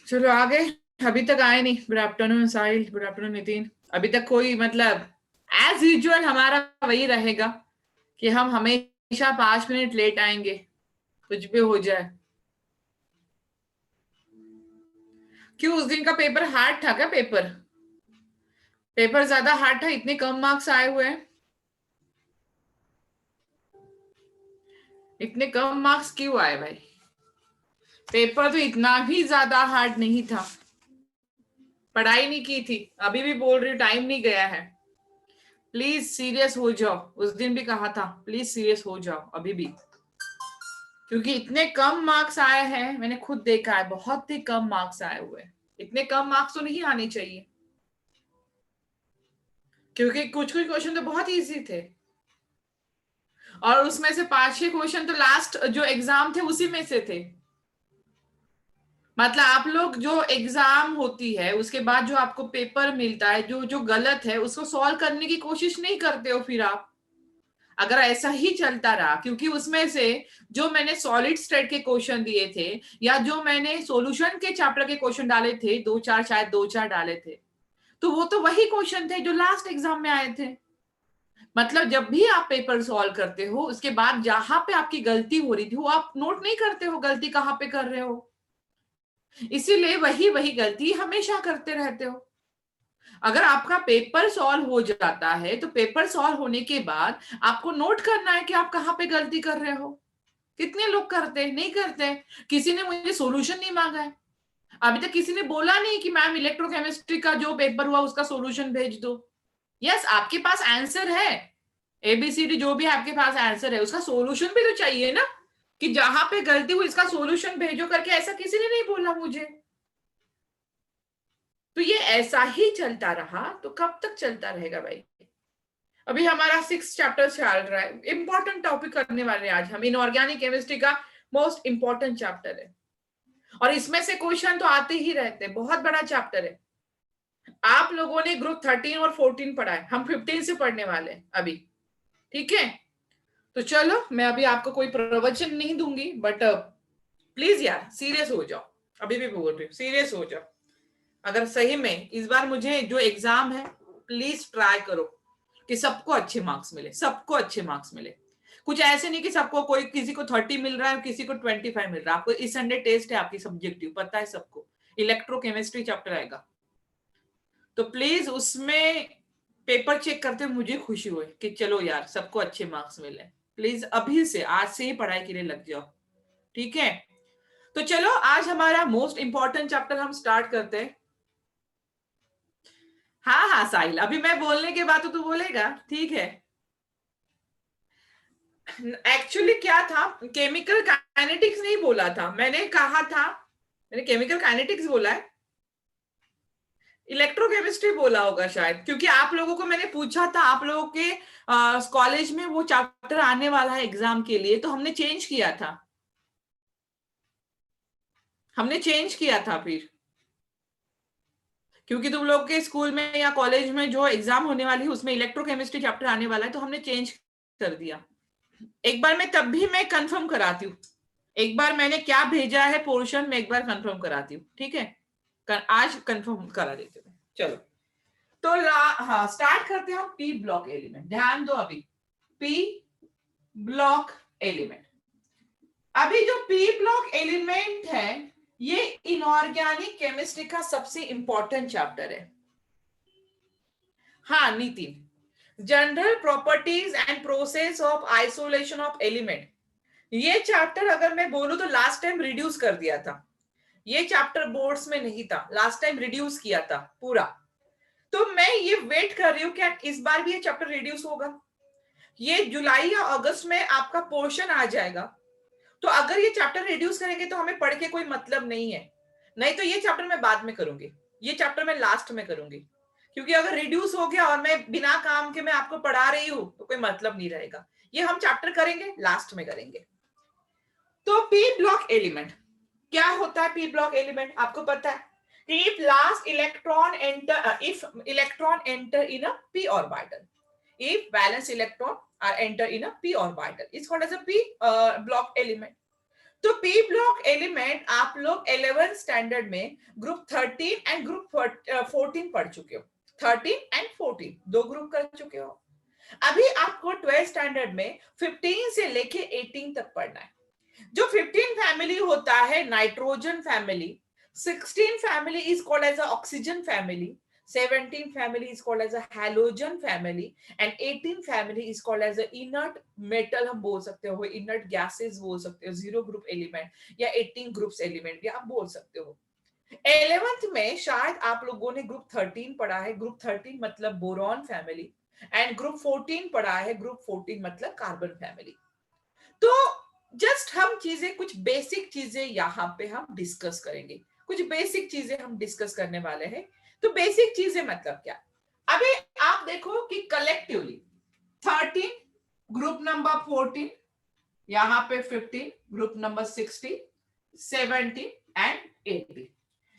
चलो आगे। अभी तक आए नहीं। गुड आफ्टरनून साहिल, गुड आफ्टरनून नितिन। अभी तक कोई मतलब एज यूजुअल हमारा वही रहेगा कि हम हमेशा 5 मिनट लेट आएंगे, कुछ भी हो जाए। क्यों, उस दिन का पेपर हार्ड था क्या? पेपर पेपर ज्यादा हार्ड था, इतने कम मार्क्स आए हुए हैं? इतने कम मार्क्स क्यों आए भाई? पेपर तो इतना भी ज्यादा हार्ड नहीं था। पढ़ाई नहीं की थी, अभी भी बोल रही हूँ, टाइम नहीं गया है। प्लीज सीरियस हो जाओ। उस दिन भी कहा था, प्लीज सीरियस हो जाओ अभी भी, क्योंकि इतने कम मार्क्स आए हैं। मैंने खुद देखा है, बहुत ही कम मार्क्स आए हुए हैं। इतने कम मार्क्स तो नहीं आने चाहिए, क्योंकि कुछ कुछ क्वेश्चन तो बहुत इजी थे, और उसमें से 5-6 क्वेश्चन तो लास्ट जो एग्जाम थे उसी में से थे। मतलब आप लोग जो एग्जाम होती है उसके बाद जो आपको पेपर मिलता है, जो जो गलत है उसको सॉल्व करने की कोशिश नहीं करते हो फिर आप। अगर ऐसा ही चलता रहा, क्योंकि उसमें से जो मैंने सॉलिड स्टेट के क्वेश्चन दिए थे, या जो मैंने सॉल्यूशन के चैप्टर के क्वेश्चन डाले थे, दो चार, शायद दो चार डाले थे, तो वो तो वही क्वेश्चन थे जो लास्ट एग्जाम में आए थे। मतलब जब भी आप पेपर सॉल्व करते हो उसके बाद जहां पे आपकी गलती हो रही थी वो आप नोट नहीं करते हो, गलती कहाँ पे कर रहे हो। इसीलिए वही वही गलती हमेशा करते रहते हो। अगर आपका पेपर सॉल्व हो जाता है तो पेपर सॉल्व होने के बाद आपको नोट करना है कि आप कहाँ पे गलती कर रहे हो। कितने लोग करते हैं? नहीं करते। किसी ने मुझे सॉल्यूशन नहीं मांगा है। अभी तक किसी ने बोला नहीं कि मैम इलेक्ट्रोकेमिस्ट्री का जो पेपर हुआ उसका सॉल्यूशन भेज दो। यस, आपके पास आंसर है, एबीसीडी जो भी आपके पास आंसर है उसका सॉल्यूशन भी तो चाहिए ना, कि जहां पे गलती हुई इसका सॉल्यूशन भेजो करके। ऐसा किसी ने नहीं बोला मुझे। तो ये ऐसा ही चलता रहा तो कब तक चलता रहेगा भाई? अभी हमारा 6 चैप्टर चल रहा है, इंपॉर्टेंट टॉपिक करने वाले हैं आज हम। इनऑर्गेनिक केमिस्ट्री का मोस्ट इंपॉर्टेंट चैप्टर है, और इसमें से क्वेश्चन तो आते ही रहते हैं। बहुत बड़ा चैप्टर है। आप लोगों ने ग्रुप 13 और 14 पढ़ा है, हम 15 से पढ़ने वाले हैं अभी। ठीक है, तो चलो मैं अभी आपको कोई प्रवचन नहीं दूंगी, बट प्लीज यार सीरियस हो जाओ। अभी भी बोल रही हूँ, सीरियस हो जाओ। अगर सही में इस बार मुझे जो एग्जाम है, प्लीज ट्राई करो कि सबको अच्छे मार्क्स मिले, सबको अच्छे मार्क्स मिले। कुछ ऐसे नहीं कि सबको, कोई किसी को 30 मिल रहा है, किसी को 25 मिल रहा है। आपको इस संडे टेस्ट है, आपकी सब्जेक्टिव पता है सबको, इलेक्ट्रोकेमिस्ट्री चैप्टर आएगा, तो प्लीज उसमें पेपर चेक करते हुए मुझे खुशी हुई कि चलो यार सबको अच्छे मार्क्स मिले। प्लीज अभी से, आज से ही पढ़ाई के लिए लग जाओ। ठीक है, तो चलो आज हमारा मोस्ट इंपॉर्टेंट चैप्टर हम स्टार्ट करते हैं। हाँ हाँ साहिल, अभी मैं बोलने के बाद तो तू बोलेगा, ठीक है। एक्चुअली क्या था, केमिकल काइनेटिक्स नहीं बोला था मैंने, कहा था मैंने केमिकल काइनेटिक्स बोला है। इलेक्ट्रोकेमिस्ट्री बोला होगा शायद, क्योंकि आप लोगों को मैंने पूछा था, आप लोगों के कॉलेज में वो चैप्टर आने वाला है एग्जाम के लिए, तो हमने चेंज किया था। हमने चेंज किया था फिर, क्योंकि तुम लोग के स्कूल में या कॉलेज में जो एग्जाम होने वाली है उसमें इलेक्ट्रोकेमिस्ट्री चैप्टर आने वाला है, तो हमने चेंज कर दिया। एक बार मैं तब भी मैं कंफर्म कराती हूँ। एक बार मैंने क्या भेजा है पोर्शन में, एक बार कंफर्म कराती हूँ, ठीक है। आज कंफर्म करा देते हैं, चलो। तो हाँ, स्टार्ट करते हैं हम पी ब्लॉक एलिमेंट। ध्यान दो अभी, पी ब्लॉक एलिमेंट। अभी जो पी ब्लॉक एलिमेंट है ये इनऑर्गेनिक केमिस्ट्री का सबसे इंपॉर्टेंट चैप्टर है। हाँ Nitin, general properties and process of isolation of element, ये चैप्टर अगर मैं बोलूं तो लास्ट टाइम रिड्यूस कर दिया था। ये चैप्टर बोर्ड्स में नहीं था, लास्ट टाइम रिड्यूस किया था पूरा। तो मैं ये वेट कर रही हूँ क्या इस बार भी ये चैप्टर रिड्यूस होगा। ये जुलाई या अगस्त में आपका पोर्शन आ जाएगा। तो अगर ये चैप्टर रिड्यूस करेंगे तो हमें पढ़ के कोई मतलब नहीं है। नहीं तो ये चैप्टर मैं बाद में करूंगी, ये चैप्टर मैं लास्ट में करूंगी, क्योंकि अगर रिड्यूस हो गया और मैं बिना काम के मैं आपको पढ़ा रही हूं तो कोई मतलब नहीं रहेगा। ये हम चैप्टर करेंगे, लास्ट में करेंगे। तो पी ब्लॉक एलिमेंट क्या होता है? पी ब्लॉक एलिमेंट आपको पता है, if last electron enter if electron enter in a p orbital, if valence electron are enter in a p orbital is called as a p block element. तो P block element आप लोग 11th standard में group 13 and group 14 पढ़ चुके हो। 13 and 14 दो group कर चुके हो। अभी आपको 12th स्टैंडर्ड में 15 से लेके 18 तक पढ़ना है। जो 15 फैमिली होता है nitrogen family, 16 family is called as a oxygen family, 17 family is called as a halogen family and 18 family is called as a inert metal हम बोल सकते हो, inert gases बोल सकते हो, जीरो ग्रुप एलिमेंट या 18 ग्रुप्स एलिमेंट भी आप बोल सकते हो। 11th में शायद आप लोगों ने ग्रुप 13 पढ़ा है, ग्रुप 13 मतलब बोरॉन फैमिली, एंड ग्रुप 14 पढ़ा है, ग्रुप 14 मतलब कार्बन फैमिली। तो जस्ट हम चीजें, कुछ बेसिक चीजें यहाँ पे हम डिस्कस करेंगे, कुछ बेसिक चीजें हम डिस्कस करने वाले हैं। तो बेसिक चीजें मतलब क्या? अभी आप देखो कि कलेक्टिवली 13 ग्रुप नंबर 14, यहाँ पे 15 ग्रुप नंबर 16, 17 एंड 18,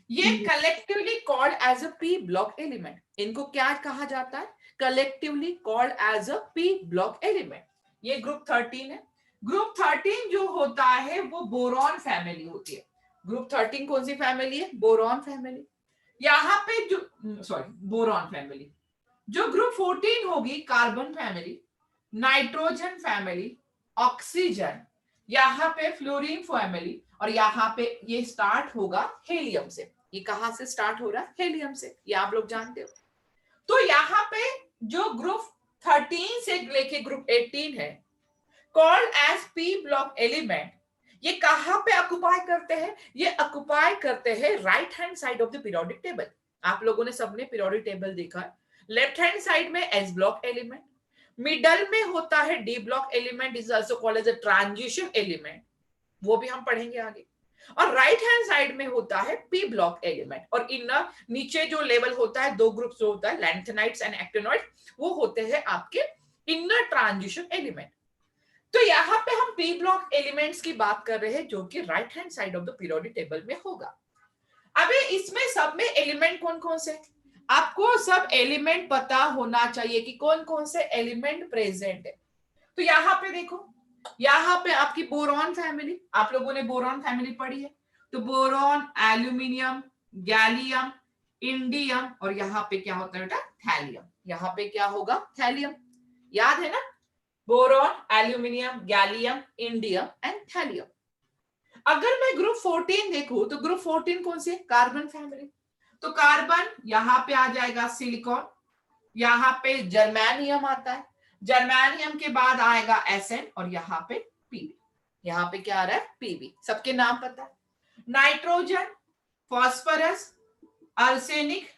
ये collectively called as a P block element. इनको क्या कहा जाता है? Collectively called as a P block element. ये ग्रुप 13 है। ग्रुप 13 जो होता है वो बोरॉन फैमिली होती है। ग्रुप 13 कौन सी फैमिली है? Boron family. यहाँ पे जो बोरॉन फैमिली। जो ग्रुप 14 होगी carbon family, nitrogen family, oxygen, यहाँ पे फ्लोरीन फैमिली, और यहाँ पे ये स्टार्ट होगा हेलियम से। ये कहां से स्टार्ट हो रहा है? हेलियम से, ये आप लोग जानते हो। तो यहाँ पे जो ग्रुप 13 से लेके ग्रुप 18 है called as P block element, ये कहां पे ऑक्युपाई करते हैं? ये ऑक्युपाई करते हैं right hand side of the periodic table. आप लोगों ने सबने पीरियोडिक टेबल देखा है। लेफ्ट हैंड साइड में एस ब्लॉक एलिमेंट, मिडल में होता है D block element, is also called as a transition element, वो भी हम पढ़ेंगे आगे। और राइट हैंड साइड में होता है पी ब्लॉक एलिमेंट, और इन नीचे जो लेवल होता है, दो ग्रुप्स जो होता है लैंथेनाइट्स एंड एक्टिनोइड्स, वो होते हैं आपके इनर ट्रांजिशन एलिमेंट। तो यहाँ पे हम पी ब्लॉक एलिमेंट्स की बात कर रहे हैं जो कि right hand side of the periodic table में होगा। अभी इसमें सब में एलिमेंट कौन कौन से? आपको सब एलिमेंट पता होना चाहिए कि कौन कौन से एलिमेंट प्रेजेंट है। तो यहाँ पे देखो, यहाँ पे आपकी बोरॉन फैमिली, आप लोगों ने बोरॉन फैमिली पढ़ी है। तो बोरॉन, एल्यूमिनियम, गैलियम, इंडियम, और यहाँ पे क्या होता है बेटा? थैलियम। यहाँ पे क्या होगा? थैलियम। याद है ना? Boron, aluminium, gallium, indium and thallium. अगर मैं ग्रुप 14 देखूं तो ग्रुप 14 कौन से? Carbon family. तो कार्बन, यहाँ पे आ जाएगा सिलिकॉन, यहाँ पे जर्मेनियम आता है, जर्मेनियम के बाद आएगा एसएन, और यहाँ पे पीबी। यहाँ पे क्या आ रहा है? पीबी। सबके नाम पता है। नाइट्रोजन, फॉस्फोरस, आर्सेनिक,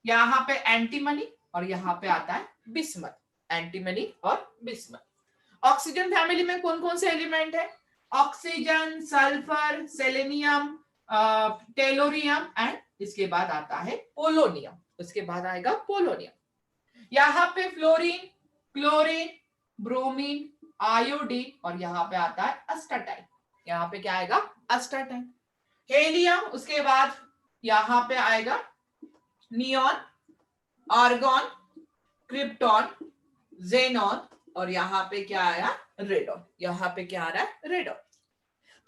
यहाँ पे एंटीमनी, और यहाँ पे आता है बिस्मथ। एंटीमनी और बिस्मथ। ऑक्सीजन फैमिली में कौन कौन से एलिमेंट है? Oxygen, sulphur, selenium, tellurium and इसके बाद आता है पोलोनियम। उसके बाद आएगा पोलोनियम। यहाँ पे फ्लोरीन, क्लोरीन, ब्रोमीन, आयोडीन, और यहाँ पे आता है अस्टाटाइन। यहाँ पे क्या आएगा? अस्टाटाइन। हेलियम, उसके बाद यहाँ पे आएगा नियॉन, आर्गॉन, क्रिप्टॉन, जेनॉन, और यहाँ पे क्या आया? रेडॉन। यहाँ पे क्या आ रहा है? रेडॉन।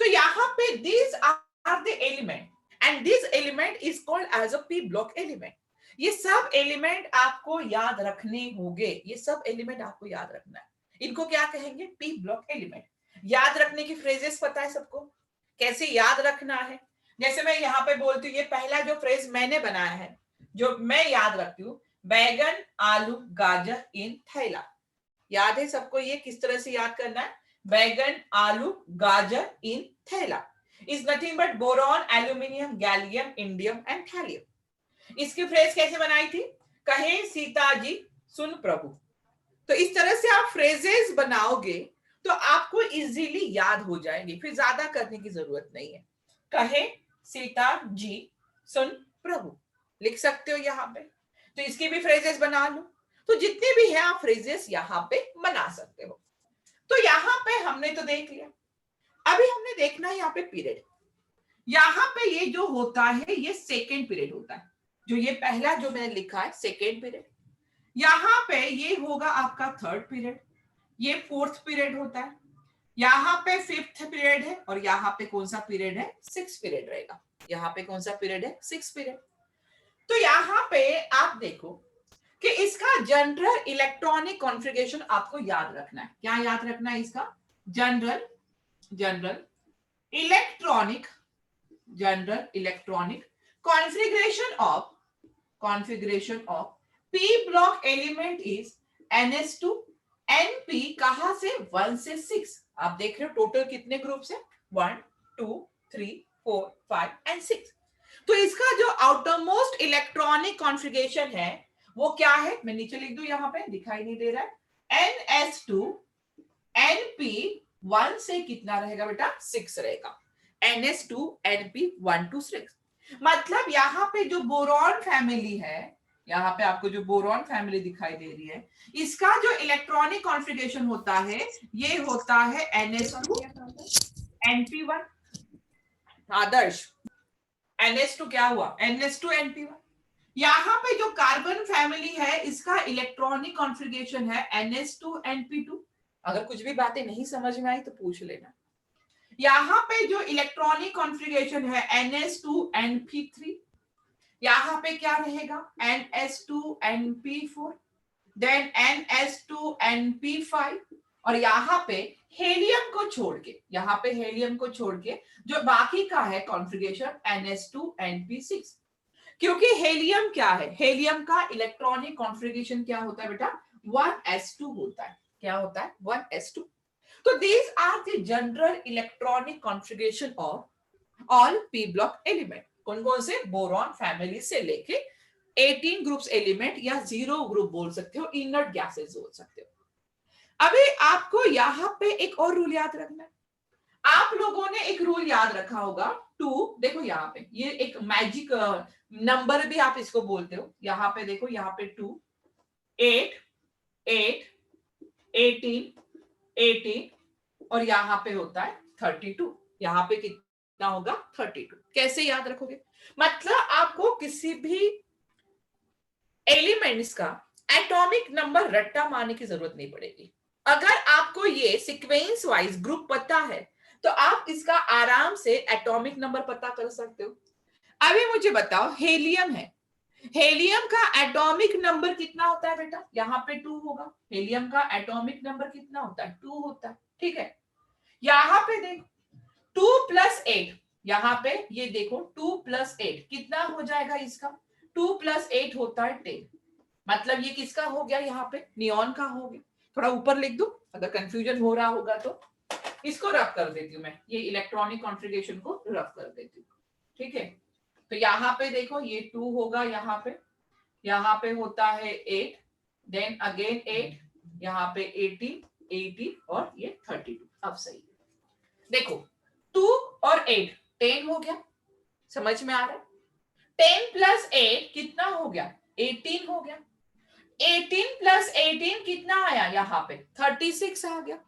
तो यहाँ पे these are the element and this element is called as a p block element। ये सब एलिमेंट आपको याद रखने होंगे, ये सब एलिमेंट आपको याद रखना है। इनको क्या कहेंगे? P block element. याद रखने की फ्रेजेस पता है सबको? कैसे याद रखना है? जैसे मैं यहाँ पे बोलती हूँ, ये पहला जो फ्रेज मैंने बनाया है, जो मैं याद रखती हूँ, बैगन, आलू, गाजर इन थैला। याद है सबको ये किस तरह से याद करना है? बैगन, आलू, गाजर इन थैला is nothing but boron, aluminium, gallium, indium and thallium. इसकी फ्रेज कैसे बनाई थी? कहे सीता जी सुन प्रभु। तो इस तरह से आप फ्रेजेस बनाओगे तो आपको इजीली याद हो जाएंगे, फिर ज्यादा करने की जरूरत नहीं है। कहे सीता जी सुन प्रभु लिख सकते हो यहाँ पे। तो इसकी भी फ्रेजेस बना लो। तो जितने भी है आप फ्रेजेस यहाँ पे बना सकते हो। तो यहाँ पे हमने तो देख लिया। अभी हमने देखना है यहाँ पे पीरियड। यहाँ पे ये जो होता है ये सेकेंड पीरियड होता है। जो ये पहला जो मैंने लिखा है सेकेंड पीरियड, यहाँ पे ये होगा आपका थर्ड पीरियड, ये फोर्थ पीरियड होता है, यहाँ पे फिफ्थ पीरियड है और यहाँ पे कौन सा पीरियड है, 6 पीरियड रहेगा। यहाँ पे कौन सा पीरियड है, 6 पीरियड। तो यहाँ पे आप देखो कि इसका जनरल इलेक्ट्रॉनिक कॉन्फ़िगरेशन आपको याद रखना है। क्या याद रखना है इसका, general electronic configuration of p block element is ns2 np, कहां से, 1 से 6। आप देख रहे हो टोटल कितने ग्रुप्स है, 1 2 3 4 5 एंड 6। तो इसका जो आउटर मोस्ट इलेक्ट्रॉनिक कॉन्फ़िगरेशन है वो क्या है, मैं नीचे लिख दूं, यहां पे दिखाई नहीं दे रहा है, ns2 np 1 से कितना रहेगा बेटा, 6 रहेगा। ns2 np 1 to 6, मतलब यहाँ पे जो बोरॉन फैमिली है, यहाँ पे आपको जो बोरॉन फैमिली दिखाई दे रही है, इसका जो इलेक्ट्रॉनिक कॉन्फ़िगरेशन होता है ये होता है ns2 np1। आदर्श, ns2 क्या हुआ, ns2 np1। यहाँ पे जो कार्बन फैमिली है इसका इलेक्ट्रॉनिक कॉन्फ़िगरेशन है ns2 np2। अगर कुछ भी बातें नहीं समझ में आई तो पूछ लेना। यहाँ पे जो इलेक्ट्रॉनिक कॉन्फ़िगरेशन है ns2 np3, यहाँ पे क्या रहेगा, ns2 np4, then ns2 np5, और यहाँ पे हेलियम को छोड़ के, यहाँ पे हेलियम को छोड़ के जो बाकी का है कॉन्फ़िगरेशन ns2 np6। क्योंकि हेलियम क्या है, हेलियम का इलेक्ट्रॉनिक कॉन्फ़िगरेशन क्या होता है बेटा, 1s2 होता है। क्या होता है, 1s2। तो these are the general electronic configuration of all p block element। कौन कौन से, बोरॉन फैमिली से लेके 18 ग्रुप्स एलिमेंट या 0 ग्रुप बोल सकते हो, इनर्ट गैसेस बोल सकते हो। अभी आपको यहाँ पे एक और रूल याद रखना है। आप लोगों ने एक रूल याद रखा होगा 2, देखो यहाँ पे ये एक मैजिक नंबर भी आप इसको बोलते हो। यहाँ पे देखो, यहाँ पे 2 8 8 18 और यहाँ पे होता है 32। यहाँ पे कितना होगा, 32। कैसे याद रखोगे, मतलब आपको किसी भी एलिमेंट्स का एटॉमिक नंबर रट्टा मारने की जरूरत नहीं पड़ेगी। अगर आपको ये सीक्वेंस वाइज ग्रुप पता है तो आप इसका आराम से एटॉमिक नंबर पता कर सकते हो। अभी मुझे बताओ, हेलियम है, हेलियम का एटॉमिक नंबर कितना होता है बेटा, यहाँ पे 2 होगा। हेलियम का एटॉमिक नंबर कितना होता है, 2 होता है, ठीक है। यहाँ पे देखो 2 + 8, यहाँ पे ये देखो 2 + 8 कितना हो जाएगा इसका, 2 + 8 होता है 10। मतलब ये किसका हो गया, यहाँ पे नियॉन का हो गया। थोड़ा ऊपर लिख दूं, अगर कंफ्यूजन हो रहा होगा तो इसको रफ कर देती हूँ मैं, ये इलेक्ट्रॉनिक कॉन्फ़िगरेशन को रफ कर देती हूँ, ठीक है। तो यहाँ पे देखो ये 2 होगा, यहाँ पे होता है 8, देन अगेन 8, यहाँ पे 80 और ये 32। अब सही है, देखो 2 और 8 10 हो गया, समझ में आ रहा है। 10 + 8 कितना हो गया, 18 हो गया। 18 + 18 कितना आया, यहाँ पे 36 आ गया।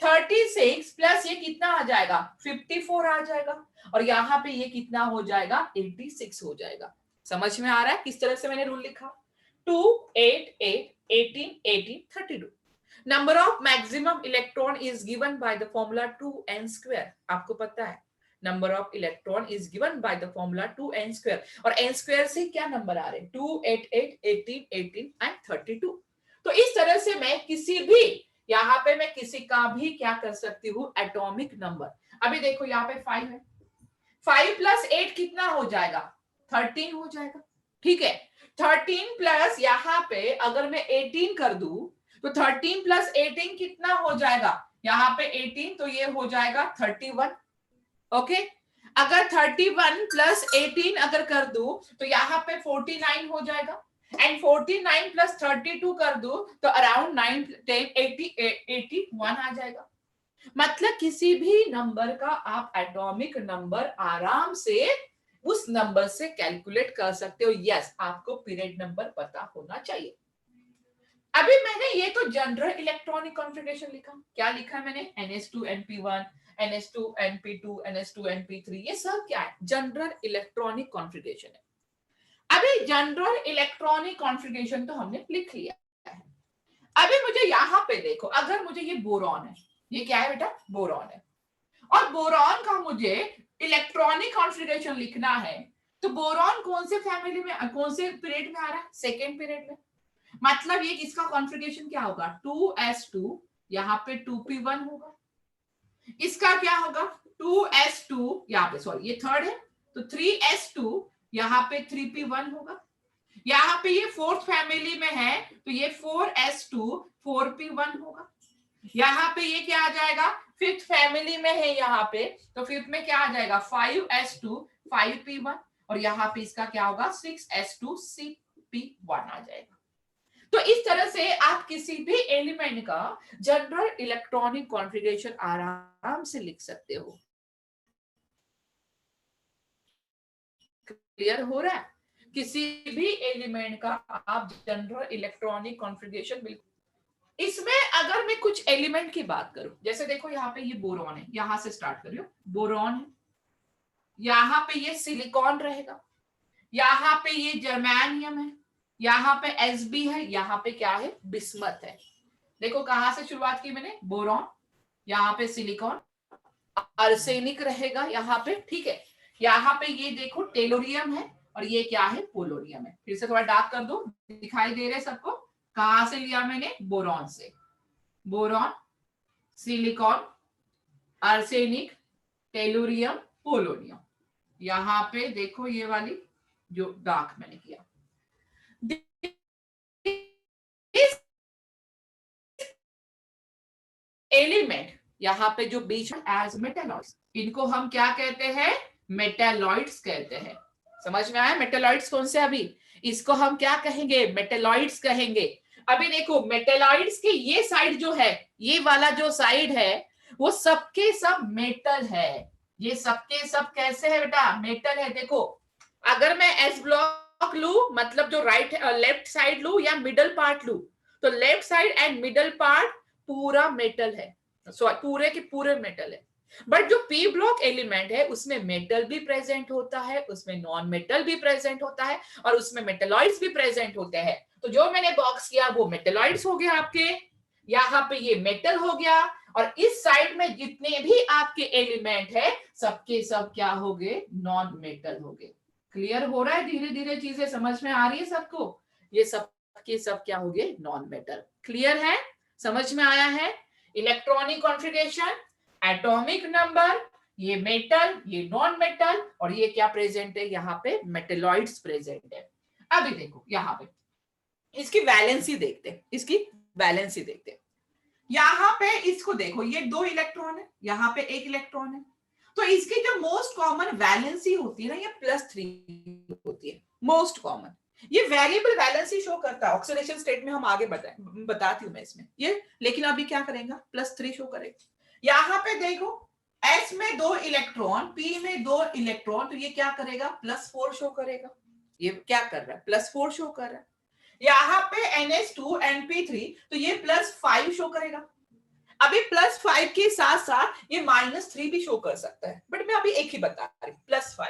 36 प्लस ये कितना आ जाएगा, 54 आ जाएगा, और यहाँ पे ये कितना हो जाएगा, 86 हो जाएगा। समझ में आ रहा है किस तरह से मैंने रूल लिखा, 2 8 8 18 18 32। Number of maximum electron is given by the formula 2n²। आपको पता है number of electron is given by the formula 2n², और n² से क्या नंबर आ रहे हैं, 2 8 8 18 18 एंड 32। तो इस तरह से मैं किसी भी, यहाँ पे मैं किसी का भी क्या कर सकती हूँ, एटॉमिक नंबर। अभी देखो यहाँ पे 5 है, 5 + 8 कितना हो जाएगा, 13 हो जाएगा, ठीक है। 13 प्लस यहाँ पे अगर मैं 18 कर दूं तो 13 + 18 कितना हो जाएगा, यहाँ पे 18 तो ये हो जाएगा 31, ओके। अगर 31 + 18 अगर कर दूं तो यहाँ पे 49 हो जाएगा, एंड 49 + 32 कर दो तो अराउंड 9 10 80 81 आ जाएगा। मतलब किसी भी नंबर का आप एटॉमिक नंबर आराम से उस नंबर से कैलकुलेट कर सकते हो। यस, आपको पीरियड नंबर पता होना चाहिए। अभी मैंने ये तो जनरल इलेक्ट्रॉनिक कॉन्फ़िगरेशन लिखा, क्या लिखा है मैंने, ns2 np1 ns2 np2 ns2 np3, ये सब क्या है, जनरल इलेक्ट्रॉनिक कॉन्फ़िगरेशन है। अभी जनरल इलेक्ट्रॉनिक कॉन्फ़िगरेशन तो हमने लिख लिया है। अभी मुझे यहाँ पे देखो, अगर मुझे ये बोरॉन है, ये क्या है बेटा, बोरॉन है, और बोरॉन का मुझे इलेक्ट्रॉनिक कॉन्फ़िगरेशन लिखना है, तो बोरॉन कौन से फैमिली में, कौन से पीरियड में आ रहा है? सेकेंड पीरियड में। मतलब ये इसका कॉन्फ़िगरेशन क्या होगा? 2s2, यहाँ पे 2p1 होगा। इसका क्या होगा? 2s2, यहाँ पे सॉरी ये थर्ड है, तो 3s2, यहाँ पे 3p1 होगा। यहाँ पे ये फोर्थ फैमिली में है, तो ये 4s2 4p1 होगा। यहाँ पे ये क्या आ जाएगा? फिफ्थ फैमिली में है यहाँ पे, तो फिफ्थ में क्या आ जाएगा? 5s2 5p1, और यहाँ पे इसका क्या होगा? 6s2 6p1 आ जाएगा। तो इस तरह से आप किसी भी एलिमेंट का जनरल इलेक्ट्रॉनिक कॉन्फ़िगरेशन आराम से लिख सकते हो। क्लियर हो रहा है? किसी भी एलिमेंट का आप जनरल इलेक्ट्रॉनिक कॉन्फ़िगरेशन बिल्कुल। इसमें अगर मैं कुछ एलिमेंट की बात करूं, जैसे देखो यहाँ पे ये बोरॉन है, यहां से स्टार्ट करियो, बोरॉन है, यहाँ पे ये सिलिकॉन रहेगा, यहाँ पे ये जर्मेनियम है, यहाँ पे एसबी है, यहाँ पे क्या है? बिस्मथ है। देखो कहां से शुरुआत की मैंने? बोरॉन, यहाँ पे सिलिकॉन, आर्सेनिक रहेगा यहाँ पे, ठीक है। यहाँ पे ये देखो टेलोरियम है, और ये क्या है? पोलोरियम है। फिर से थोड़ा डार्क कर दो, दिखाई दे रहे सबको? कहां से लिया मैंने? बोरॉन से। Boron, silicon, arsenic, tellurium, polonium. यहाँ पे देखो ये वाली जो डार्क मैंने किया, एलिमेंट यहाँ पे जो बीच में एज मेटालॉइड्स, इनको हम क्या कहते हैं? मेटालॉइड्स कहते हैं। समझ में आया मेटालॉइड्स कौन से? अभी इसको हम क्या कहेंगे? मेटालॉइड्स कहेंगे। अभी देखो मेटालॉइड्स के ये साइड जो है, ये वाला जो साइड है, वो सबके सब मेटल है। ये सबके सब कैसे है बेटा? मेटल है। देखो अगर मैं एस ब्लॉक लू, मतलब जो राइट लेफ्ट साइड लू या मिडल पार्ट लू, तो left side and middle part पूरा मेटल है, सॉरी पूरे के पूरे मेटल है। बट जो पी ब्लॉक एलिमेंट है उसमें मेटल भी प्रेजेंट होता है, उसमें नॉन मेटल भी प्रेजेंट होता है, और उसमें मेटलॉइड्स भी प्रेजेंट होते हैं। तो जो मैंने बॉक्स किया वो मेटलॉइड्स हो गया आपके, यहाँ पे ये मेटल हो गया, और इस साइड में जितने भी आपके एलिमेंट है सबके सब क्या हो गए? नॉन मेटल हो गए। क्लियर हो रहा है? धीरे धीरे चीजें समझ में आ रही है सबको? ये सब के सब क्या हो गए? Non metal. क्लियर है? समझ में आया है? इलेक्ट्रॉनिक कॉन्फ़िगरेशन, एटॉमिक नंबर, ये मेटल, ये नॉन मेटल, और ये क्या प्रेजेंट है? यहाँ पे मेटलॉइड्स प्रेजेंट है। अभी देखो यहाँ पे इसकी वैलेंसी देखते हैं, इसकी वैलेंसी देखते हैं। यहाँ पे इसको देखो, ये 2 इलेक्ट्रॉन है, यहाँ पे 1 इलेक्ट्रॉन है, तो इसकी जो मोस्ट कॉमन वैलेंसी होती है ना, ये +3 होती है मोस्ट कॉमन। ये वेरिएबल वैलेंसी शो करता है, ऑक्सीडेशन स्टेट में हम आगे बताती हूँ मैं इसमें ये, लेकिन अभी क्या करेगा? +3 शो करेगा। यहाँ पे देखो S में 2 इलेक्ट्रॉन, P में 2 इलेक्ट्रॉन, तो ये क्या करेगा? +4 शो करेगा। ये क्या कर रहा है? +4 शो कर रहा है। यहाँ पे NH2 NP3, तो ये +5 शो करेगा। अभी +5 के साथ साथ ये -3 भी शो कर सकता है, बट मैं अभी एक ही बता रही, +5।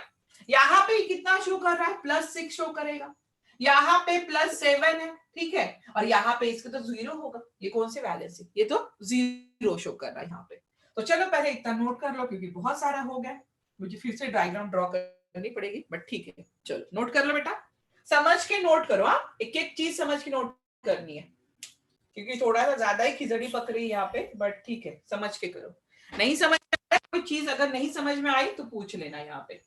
यहाँ पे कितना शो कर रहा है? +6 शो करेगा। यहाँ पे +7 है, ठीक है, और यहाँ पे इसका तो 0 होगा। ये कौन सी वैलेंसी? ये तो 0 शो कर रहा है यहाँ पे। तो चलो पहले इतना नोट कर लो, क्योंकि बहुत सारा हो गया, मुझे फिर से डायग्राम ड्रॉ करनी पड़ेगी, बट ठीक है। चलो नोट कर लो बेटा, समझ के नोट करो। हाँ, एक एक चीज समझ के नोट करनी है, क्योंकि थोड़ा सा ज्यादा ही खिचड़ी पक रही है यहाँ पे, बट ठीक है, समझ के करो। नहीं समझ में कोई चीज अगर नहीं समझ में आई तो पूछ लेना यहाँ पे।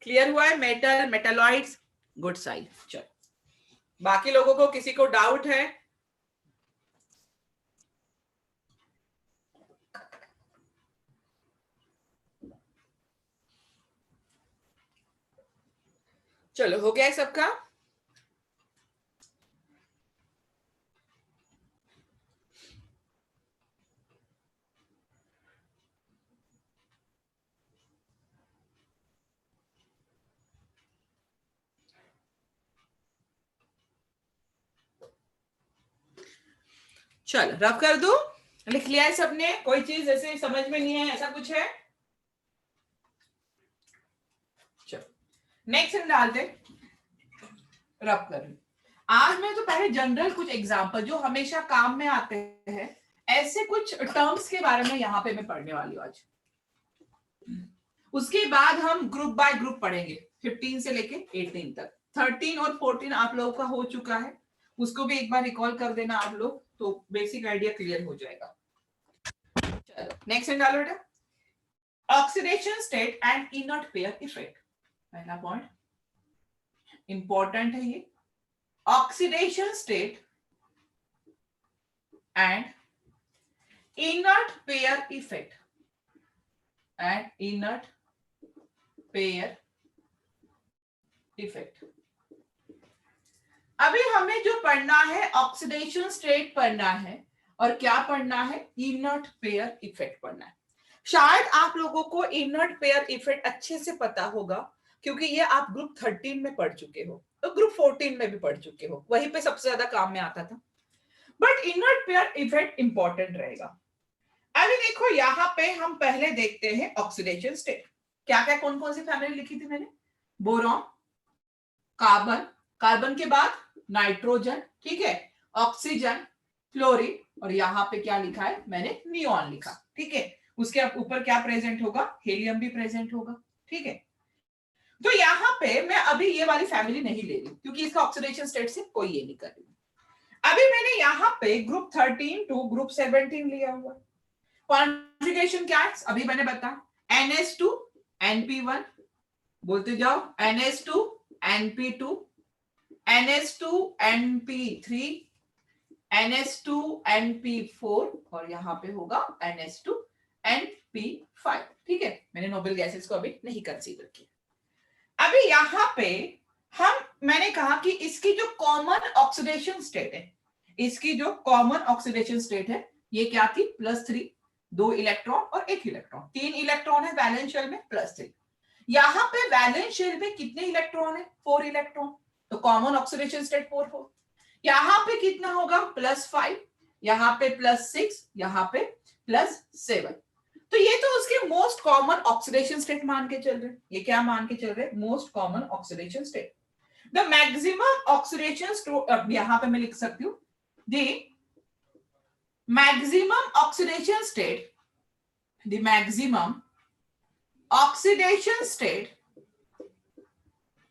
क्लियर हुआ है? Metal, metalloids, good side. चलो बाकी लोगों को किसी को डाउट है? चलो हो गया है सबका? चलो रफ कर दो, लिख लिया है सबने? कोई चीज ऐसे समझ में नहीं है, ऐसा कुछ है? चलो नेक्स्ट डालते, रफ कर। आज मैं तो पहले जनरल कुछ एग्जांपल जो हमेशा काम में आते हैं ऐसे कुछ टर्म्स के बारे में यहाँ पे मैं पढ़ने वाली हूँ आज। उसके बाद हम ग्रुप बाय ग्रुप पढ़ेंगे 15 से लेके 18 तक। 13 और 14 आप लोगों का हो चुका है, उसको भी एक बार रिकॉल कर देना आप लोग, तो बेसिक आइडिया क्लियर हो जाएगा। चलो नेक्स्ट डालो बेटा, oxidation state and inert pair effect. पहला पॉइंट इंपॉर्टेंट है ये, oxidation state and inert pair effect and inert pair effect। अभी हमें जो पढ़ना है ऑक्सीडेशन स्टेट पढ़ना है और क्या पढ़ना है, इनर्ट पेयर इफेक्ट पढ़ना है। शायद आप लोगों को इनर्ट पेयर इफेक्ट अच्छे से पता होगा क्योंकि ये आप ग्रुप 13 में पढ़ चुके हो, तो ग्रुप 14 में भी पढ़ चुके हो, वहीं पे सबसे ज्यादा काम में आता था। But inert pair effect important रहेगा। अभी देखो यहाँ पे हम पहले देखते हैं ऑक्सीडेशन स्टेट। क्या क्या कौन कौन सी फैमिली लिखी थी मैंने, बोरॉन, कार्बन, कार्बन के बाद नाइट्रोजन, ठीक है, ऑक्सीजन, फ्लोरीन, और यहाँ पे क्या लिखा है मैंने, नियॉन लिखा, ठीक है। उसके ऊपर क्या प्रेजेंट होगा, हेलियम भी प्रेजेंट होगा, ठीक है। तो यहाँ पे मैं अभी ये वाली फैमिली नहीं ले रही क्योंकि इसका ऑक्सीडेशन स्टेट से कोई ये नहीं कर रही। अभी मैंने यहाँ पे ग्रुप 13 टू ग्रुप 17 लिया हुआ। कॉन्जुगेशन क्या है अभी मैंने बताया, NH2 NP1, बोलते जाओ, NH2 NP2, NH2 NP3, NH2 NP4, और यहाँ पे होगा NH2 NP5, ठीक है। मैंने नोबेल गैसेस को अभी नहीं कंसीडर किया। अभी यहाँ पे मैंने कहा कि इसकी जो कॉमन ऑक्सीडेशन स्टेट है, इसकी जो कॉमन ऑक्सीडेशन स्टेट है ये क्या थी, +3, 2 इलेक्ट्रॉन और 1 इलेक्ट्रॉन, 3 इलेक्ट्रॉन है वैलेंस शेल में, +3। यहाँ पे वैलेंस शेल में कितने इलेक्ट्रॉन है, 4 इलेक्ट्रॉन, तो कॉमन ऑक्सीडेशन स्टेट 4 हो। यहाँ पे कितना होगा, +5, यहाँ पे +6, यहाँ पे +7। तो ये तो उसके मोस्ट कॉमन ऑक्सीडेशन स्टेट मान के चल रहे, ये क्या मान के चल रहे, most common oxidation state. The maximum oxidation state, यहाँ पे मैं लिख सकती हूँ the maximum oxidation state, the maximum oxidation state,